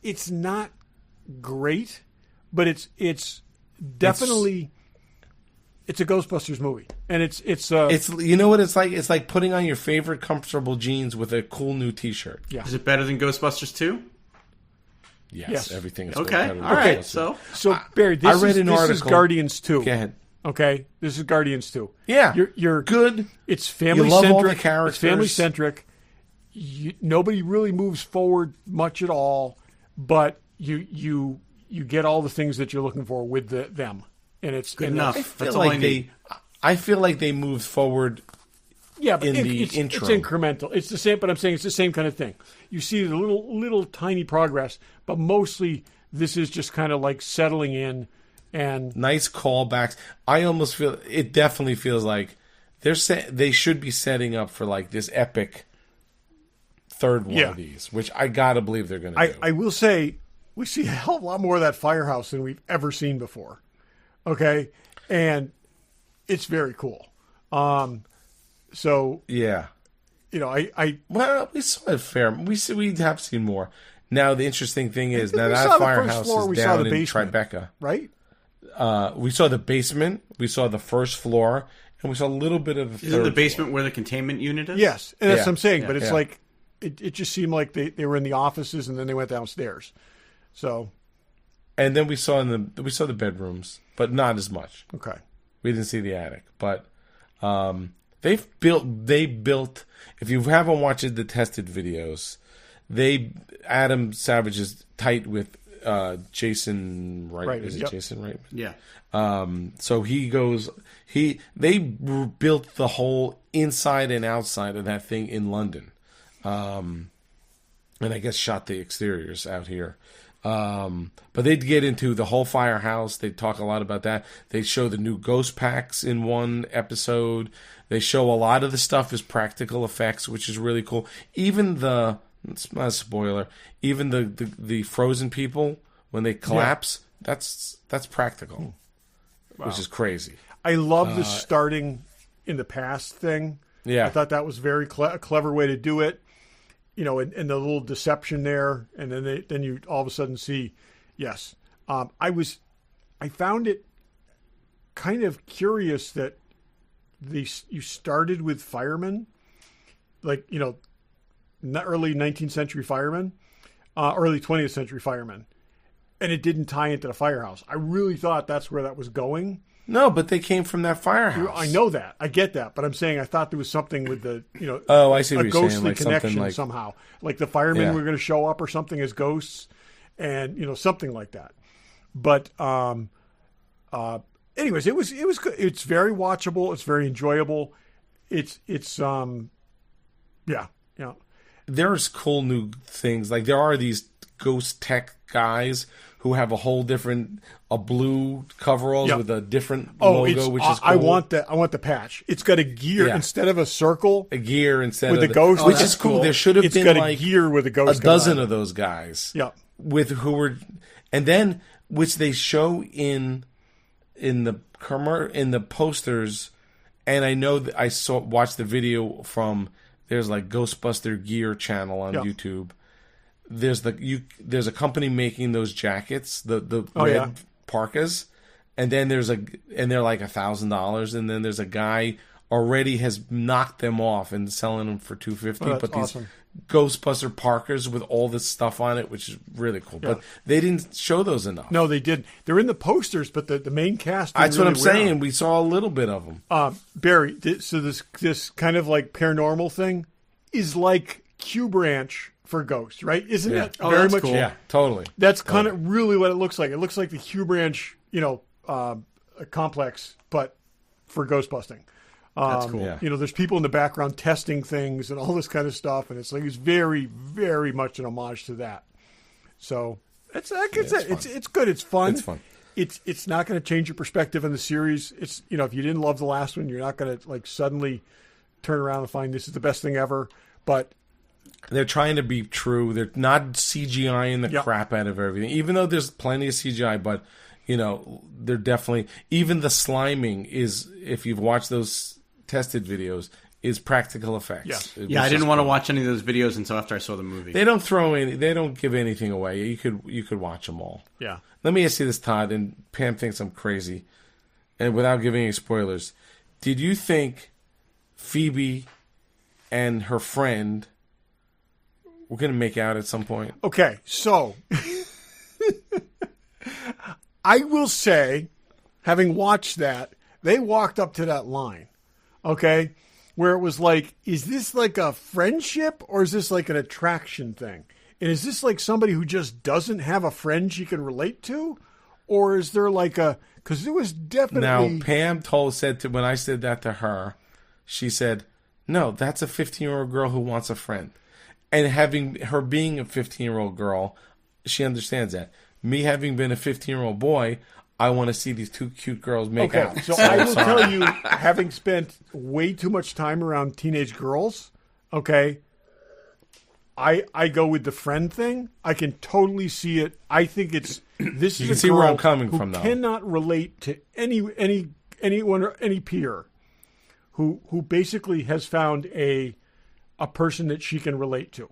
it's not great, but it's definitely. It's a Ghostbusters movie, and it's you know what it's like? It's like putting on your favorite comfortable jeans with a cool new T-shirt. Yeah. Is it better than Ghostbusters 2? Yes. Everything is okay. Better than All right. Ghostbusters. So Barry, this is Guardians 2. Go ahead. Okay, this is Guardians 2. Yeah, you're good. It's family centric. centric. All the characters. It's family centric. Nobody really moves forward much at all, but you get all the things that you're looking for with them. And it's good enough. I feel like they moved forward. Yeah, but it's intro. It's incremental. It's the same, but I'm saying it's the same kind of thing. You see the little tiny progress, but mostly this is just kind of settling in and nice callbacks. I almost feel it definitely feels like they should be setting up for this epic third one of these, which I gotta believe they're going to do. I will say we see a hell of a lot more of that firehouse than we've ever seen before. Okay, and it's very cool. So yeah, well, we saw it fair. We have seen more. Now the interesting thing is now that firehouse is down in Tribeca, right? We saw the basement, we saw the first floor, and we saw a little bit of the third the basement floor. where the containment unit is. Yes, and that's what I'm saying. But it's it just seemed like they were in the offices and then they went downstairs. So, and then we saw the bedrooms, but not as much. Okay, we didn't see the attic, but they built. If you haven't watched the tested videos, Adam Savage is tight with Jason Reitman. Right. Is it Jason Reitman? Yeah. So they built the whole inside and outside of that thing in London. And I guess shot the exteriors out here. But they'd get into the whole firehouse. They talk a lot about that. They show the new ghost packs in one episode. They show a lot of the stuff as practical effects, which is really cool. Even it's not a spoiler, even the frozen people, when they collapse, that's practical, which is crazy. I love the starting in the past thing. Yeah. I thought that was very a clever way to do it. And the little deception there, and then you all of a sudden see, yes. I found it kind of curious that you started with firemen, like not early 19th century firemen, early 20th century firemen, and it didn't tie into the firehouse. I really thought that's where that was going. No, but they came from that firehouse. I know that. I get that. But I'm saying I thought there was something with the, oh, I see what a you're ghostly saying. Like connection somehow. Like the firemen were going to show up or something as ghosts and, something like that. But anyways, it was good. It's very watchable. It's very enjoyable. It's There's cool new things. Like there are these ghost tech guys who have a whole different blue coveralls with a different logo, which is cool. I want the patch. It's got a gear instead of a circle. A gear instead with of the ghost, which is cool. There should have been got like a gear with a ghost. A dozen of those guys. Yeah, with who were, and then which they show in the posters, and I know that I watched the video from there's like Ghostbuster Gear channel on YouTube. There's a company making those jackets, the red parkas, and then they're like $1,000, and then there's a guy already has knocked them off and selling them for $250. But these Ghostbuster parkas with all this stuff on it, which is really cool. Yeah. But they didn't show those enough. No, they did. They're in the posters, but the main cast. That's really what I'm saying. We saw a little bit of them. Barry, so this kind of like paranormal thing is like Q Branch for ghosts, right? Isn't it very much? Cool. Yeah, totally. That's kind of really what it looks like. It looks like the Q Branch, complex, but for ghost busting. That's cool. Yeah. There's people in the background testing things and all this kind of stuff, and it's very, very much an homage to that. So it's good. It's fun. It's fun. It's not going to change your perspective on the series. It's if you didn't love the last one, you're not going to like suddenly turn around and find this is the best thing ever. But they're trying to be true. They're not CGI-ing the crap out of everything, even though there's plenty of CGI. But they're definitely, even the sliming is, if you've watched those tested videos, is practical effects. Yeah, I didn't want to watch any of those videos until after I saw the movie. They don't give anything away. You could watch them all. Yeah. Let me ask you this, Todd, and Pam thinks I'm crazy, and without giving any spoilers, did you think Phoebe and her friend were going to make out at some point? Okay, so I will say, having watched that, they walked up to that line, okay, where it was like, is this like a friendship or is this like an attraction thing? And is this like somebody who just doesn't have a friend she can relate to? Or is there like because there was definitely... Now, Pam said when I said that to her, she said, no, that's a 15-year-old girl who wants a friend. And having her being a 15-year-old girl, she understands that. Me having been a 15-year-old boy, I want to see these two cute girls make out. So I will tell you, having spent way too much time around teenage girls, okay, I go with the friend thing. I can totally see it. I think it's this you is can a see girl where I'm coming who from, though. Cannot relate to anyone or any peer who basically has found a person that she can relate to,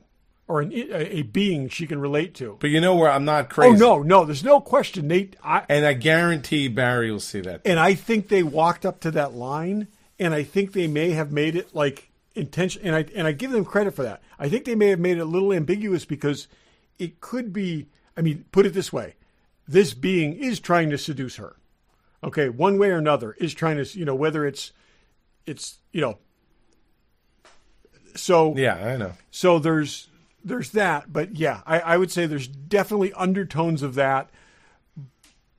or a being she can relate to. But you know where I'm not crazy. Oh no, there's no question. And I guarantee Barry will see that. And I think they walked up to that line, and I think they may have made it like intention, and I give them credit for that. I think they may have made it a little ambiguous because it could be. I mean, put it this way: this being is trying to seduce her. Okay, one way or another is trying to, whether it's. So yeah, I know. So there's that, but yeah, I would say there's definitely undertones of that,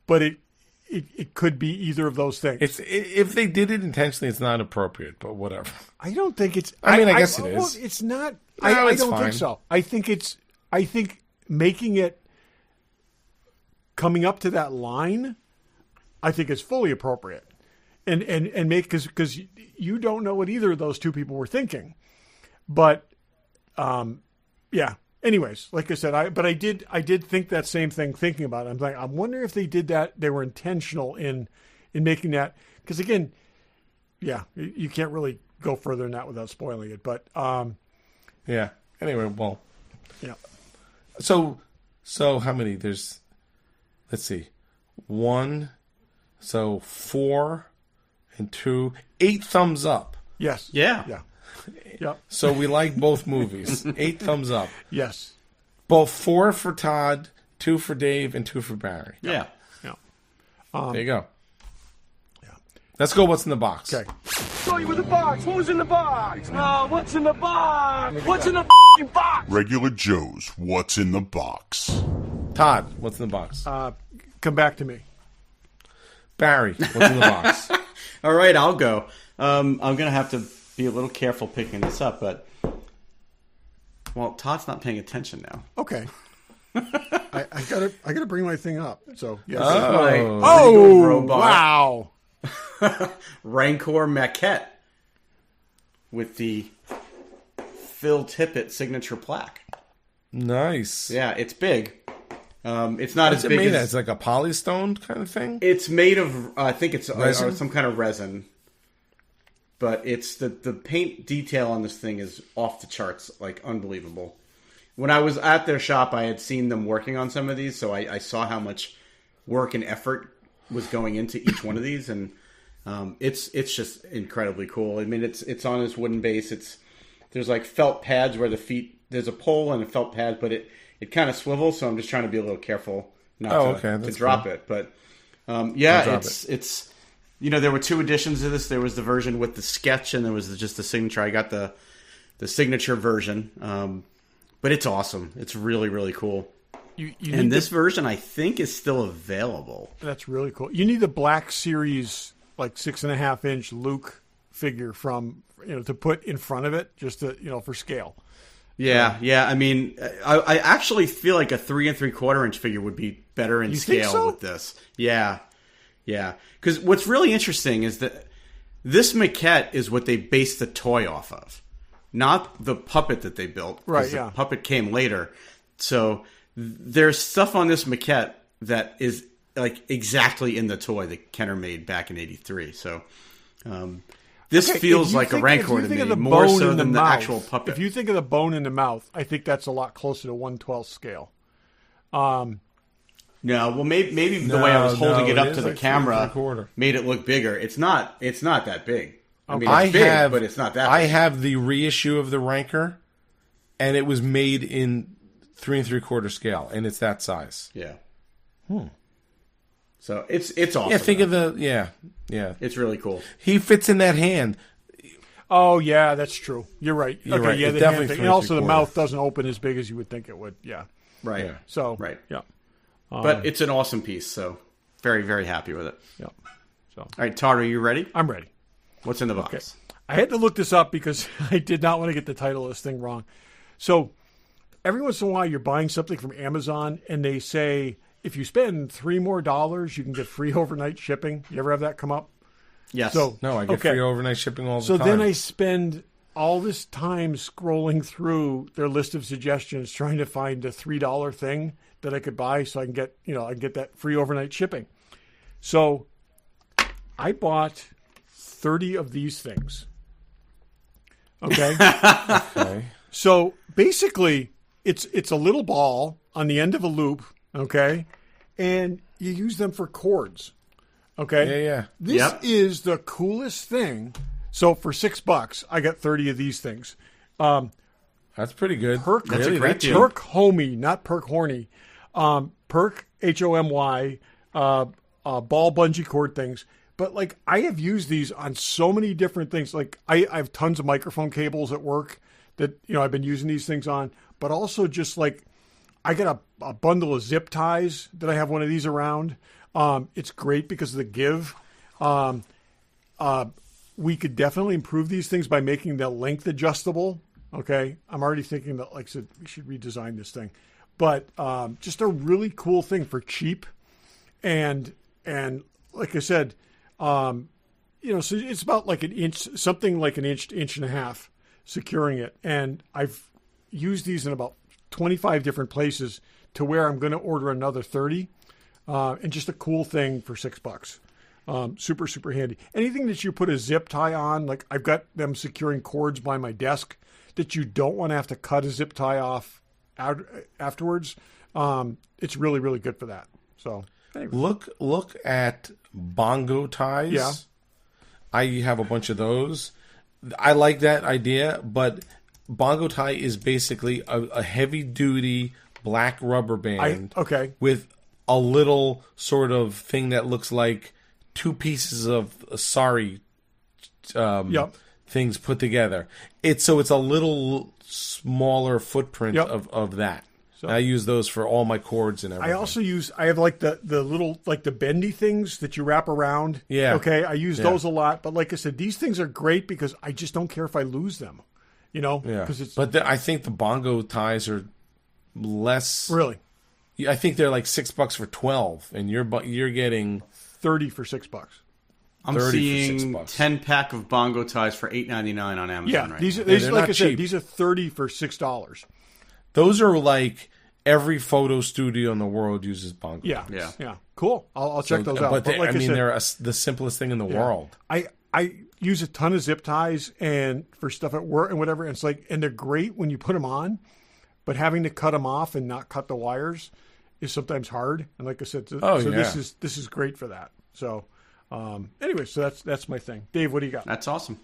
but it could be either of those things. If they did it intentionally, it's not appropriate, but whatever. I don't think it's. I mean, I guess it is. Well, it's not. No, I it's don't fine. think so. I think making it coming up to that line, I think is fully appropriate, and make because you don't know what either of those two people were thinking, but yeah. Anyways, like I said, I did think that same thing thinking about it. I'm like, I'm wondering if they did that. They were intentional in making that, because again, yeah, you can't really go further than that without spoiling it. But yeah. Anyway, well, yeah. So how many? There's, let's see, 1, so 4 and 2, 8 thumbs up. Yes. Yeah. Yeah. Yep. So we like both movies. 8 thumbs up. Yes. Both 4 for Todd, 2 for Dave, and 2 for Barry. Yeah. Yeah. There you go. Yeah. Let's go. What's in the box? Okay. Show you with the box. Who's in the box? What's in the box? What's in the box? Regular Joe's What's in the Box. Todd, what's in the box? Come back to me. Barry, what's in the box? All right, I'll go. I'm going to have to be a little careful picking this up, but well, Todd's not paying attention now. Okay. I gotta bring my thing up. So yes. Oh, robot wow. Rancor maquette with the Phil Tippett signature plaque. Nice. Yeah, it's big. It's not What's as it big made as It's like a polystone kind of thing. it's made of. I think it's Resin? some kind of resin. But it's the paint detail on this thing is off the charts, like unbelievable. When I was at their shop, I had seen them working on some of these, so I saw how much work and effort was going into each one of these, and it's just incredibly cool. I mean, it's on this wooden base. There's like felt pads where the feet. There's a pole and a felt pad, but it kind of swivels. So I'm just trying to be a little careful not to drop it. But yeah, it's. There were 2 editions of this. There was the version with the sketch, and there was just the signature. I got the signature version, but it's awesome. It's really, really cool. And this version, I think, is still available. That's really cool. You need the Black Series, like 6.5-inch Luke figure from to put in front of it, just to for scale. Yeah. I mean, I actually feel like a 3 3/4-inch figure would be better in scale with this. Yeah. Yeah, because what's really interesting is that this maquette is what they based the toy off of, not the puppet that they built. Right, yeah. The puppet came later. So there's stuff on this maquette that is like exactly in the toy that Kenner made back in '83. So this feels like a Rancor to me, more so than the actual puppet. If you think of the bone in the mouth, I think that's a lot closer to 1/12 scale. No, well, maybe the way I was holding it up to the like camera made it look bigger. It's not that big. I mean, I it's big, have, but it's not that big. I have the reissue of the Rancor, and it was made in 3 3/4 scale, and it's that size. Yeah. So it's awesome. Yeah, think of the yeah. It's really cool. He fits in that hand. Oh yeah, that's true. You're right. You're okay, right. yeah, It's the definitely hand thing. 3 And also the 3/4. mouth doesn't open as big as you would think it would. Yeah. Right. Yeah. So Right. Yeah. But it's an awesome piece, so very, very happy with it. Yeah. So All right, Todd, are you ready? I'm ready. What's in the box? Okay. I had to look this up because I did not want to get the title of this thing wrong. So every once in a while you're buying something from Amazon and they say if you spend $3 more, you can get free overnight shipping. You ever have that come up? Yes. So No, I get free overnight shipping all the time. So then I spend all this time scrolling through their list of suggestions trying to find a $3 thing that I could buy so I can get, I can get that free overnight shipping. So I bought 30 of these things. Okay. Okay. So basically it's a little ball on the end of a loop. Okay. And you use them for cords. Okay. Yeah. This is the coolest thing So for $6, I got 30 of these things. That's pretty good. Perk, That's a great deal. Perk Homey, not Perk Horny. Perk HOMY, ball bungee cord things. But like I have used these on so many different things. Like I have tons of microphone cables at work that I've been using these things on. But also just like I got a bundle of zip ties that I have one of these around. It's great because of the give. We could definitely improve these things by making the length adjustable. Okay, I'm already thinking that, like I said, we should redesign this thing. But just a really cool thing for cheap, and like I said, so it's about like an inch, something like an inch to inch and a half, securing it. And I've used these in about 25 different places to where I'm going to order another 30, and just a cool thing for $6. Super, super handy. Anything that you put a zip tie on, like I've got them securing cords by my desk that you don't want to have to cut a zip tie off afterwards. It's really, really good for that. So anyway. Look at bongo ties. Yeah. I have a bunch of those. I like that idea, but bongo tie is basically a heavy duty black rubber band with a little sort of thing that looks like two pieces of sari things put together. It's a little smaller footprint of that. So I use those for all my cords and everything. I have like the little, like the bendy things that you wrap around. Yeah. Okay. I use those a lot. But like I said, these things are great because I just don't care if I lose them, Yeah. It's, but I think the bongo ties are less. Really? I think they're like $6 for 12, and you're getting 30 for $6. I'm seeing 10-pack of bongo ties for $8.99 on Amazon right now. These like I said, these are 30 for $6. Those are like every photo studio in the world uses bongo ties. Yeah. Cool. I'll check those out. But like I said, they're the simplest thing in the world. I use a ton of zip ties and for stuff at work and whatever. And it's like, and they're great when you put them on, but having to cut them off and not cut the wires is sometimes hard. And like I said, this is great for that. So. Anyway, so that's my thing. Dave, what do you got? That's awesome.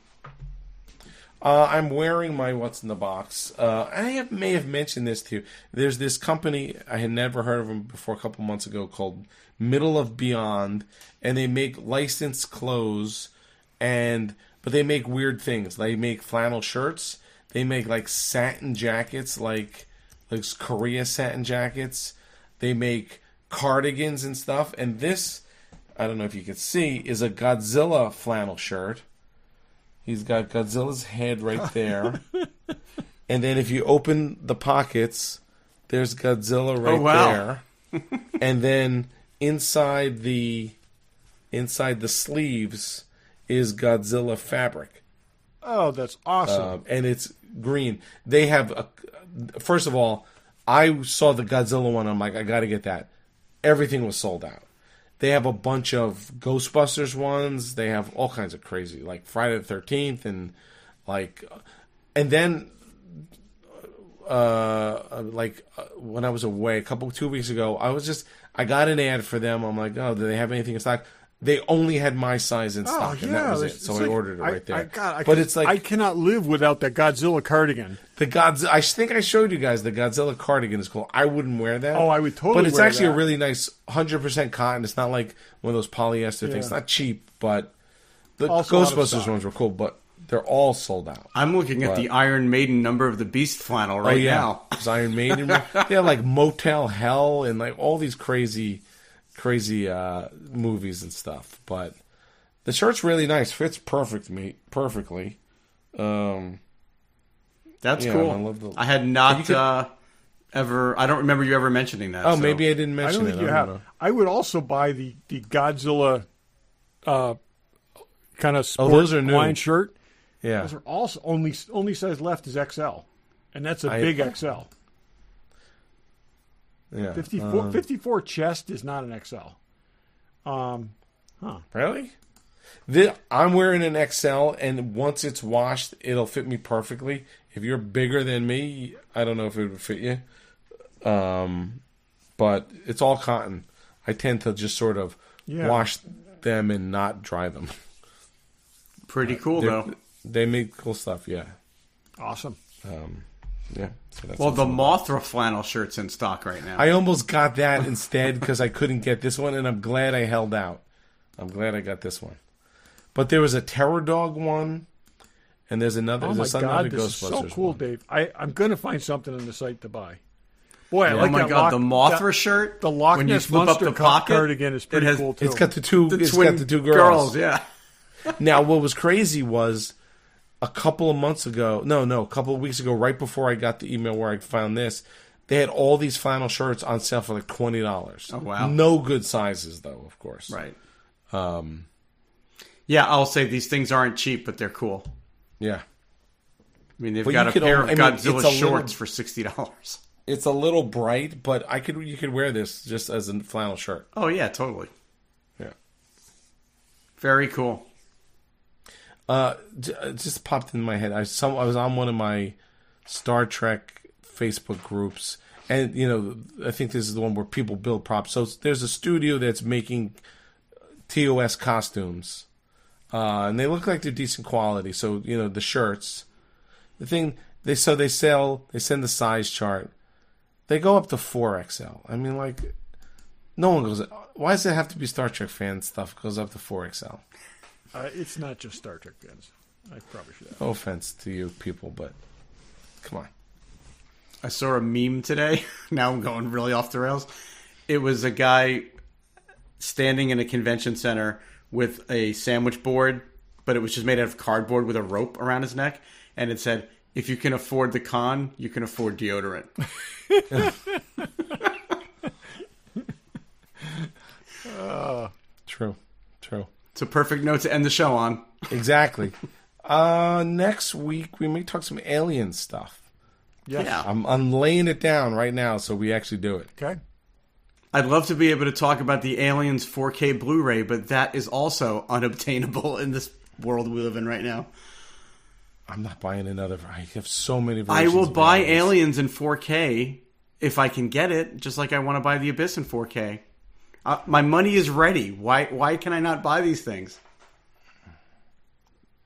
I'm wearing my What's in the Box. I may have mentioned this to you. There's this company, I had never heard of them before a couple months ago, called Middle of Beyond, and they make licensed clothes, but they make weird things. They make flannel shirts. They make like satin jackets, like Korea satin jackets. They make cardigans and stuff, and this, I don't know if you can see, is a Godzilla flannel shirt. He's got Godzilla's head right there. And then if you open the pockets, there's Godzilla right there. And then inside the sleeves is Godzilla fabric. Oh, that's awesome. And it's green. They have first of all, I saw the Godzilla one. I'm like, I got to get that. Everything was sold out. They have a bunch of Ghostbusters ones. They have all kinds of crazy, like Friday the 13th, and then when I was away 2 weeks ago, I got an ad for them. I'm like, oh, do they have anything in stock? They only had my size in stock, and that was it. So I ordered it right there. I cannot live without that Godzilla cardigan. I think I showed you guys the Godzilla cardigan is cool. I wouldn't wear that. Oh, I would totally wear that. But it's actually a really nice 100% cotton. It's not like one of those polyester things. It's not cheap, but the Also Ghostbusters ones were cool, but they're all sold out. I'm looking at the Iron Maiden Number of the Beast flannel now. It's Iron Maiden. They have like Motel Hell and like all these crazy movies and stuff, but the shirt's really nice. Fits perfectly. That's cool. I had not ever. I don't remember you ever mentioning that. Oh, so. Maybe I didn't mention it. I don't think you have. I would also buy the Godzilla kind of sport Hawaiian shirt. Yeah, those are also only size left is XL, and that's a big XL. Yeah, 54 chest is not an XL. Really? I'm wearing an XL, and once it's washed, it'll fit me perfectly. If you're bigger than me, I don't know if it would fit you. But it's all cotton. I tend to just sort of wash them and not dry them. Pretty cool, though. They make cool stuff, yeah. Awesome. Yeah. So that's Well, the awesome. Mothra flannel shirt's in stock right now. I almost got that instead because I couldn't get this one, and I'm glad I held out. I'm glad I got this one. But there was a Terror Dog one, and there's another. Oh my there's God, another this is so Ghostbusters cool, one. Dave. I'm going to find something on the site to buy. Boy, I Oh like my that God, the Mothra that- shirt. The Loch when you Ness flip up Monster the pocket, cardigan is pretty it has- cool too. It's got the two. The It's twin got the two girls. Yeah. Now, what was crazy was a couple of months ago. No, a couple of weeks ago, right before I got the email where I found this, they had all these flannel shirts on sale for like $20. Oh, wow. No good sizes though, of course. Right. Yeah, I'll say these things aren't cheap, but they're cool. Yeah. I mean, they've But got you a could pair only- of I mean, it's Godzilla a shorts little- for $60. It's a little bright, but you could wear this just as a flannel shirt. Oh yeah, totally. Yeah. Very cool. It just popped in my head. I was on one of my Star Trek Facebook groups, and I think this is the one where people build props. So there's a studio that's making TOS costumes, and they look like they're decent quality. So the shirts, the thing they send the size chart. They go up to 4XL. I mean, like, no one goes. Why does it have to be Star Trek fan stuff? Goes up to 4XL. It's not just Star Trek fans. I probably should have. No offense to you people, but come on. I saw a meme today. Now I'm going really off the rails. It was a guy standing in a convention center with a sandwich board, but it was just made out of cardboard with a rope around his neck. And it said, "If you can afford the con, you can afford deodorant." True. It's a perfect note to end the show on. Exactly. Next week we may talk some alien stuff. Yes. Yeah. I'm laying it down right now so we actually do it. Okay. I'd love to be able to talk about the Aliens 4K Blu-ray, but that is also unobtainable in this world we live in right now. I'm not buying another. I have so many I versions. will of buy Aliens. Aliens in 4K if I can get it, just like I want to buy The Abyss in 4K. My money is ready. Why can I not buy these things?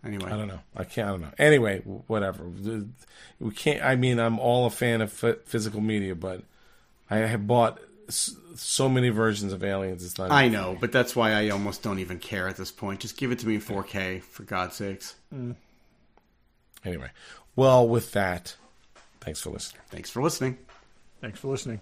Anyway. I don't know. I don't know. Anyway, whatever. We can't. I mean, I'm all a fan of physical media, but I have bought so many versions of Aliens. It's not. I know, but that's why I almost don't even care at this point. Just give it to me in 4K, for God's sakes. Anyway, well, with that, thanks for listening. Thanks for listening. Thanks for listening.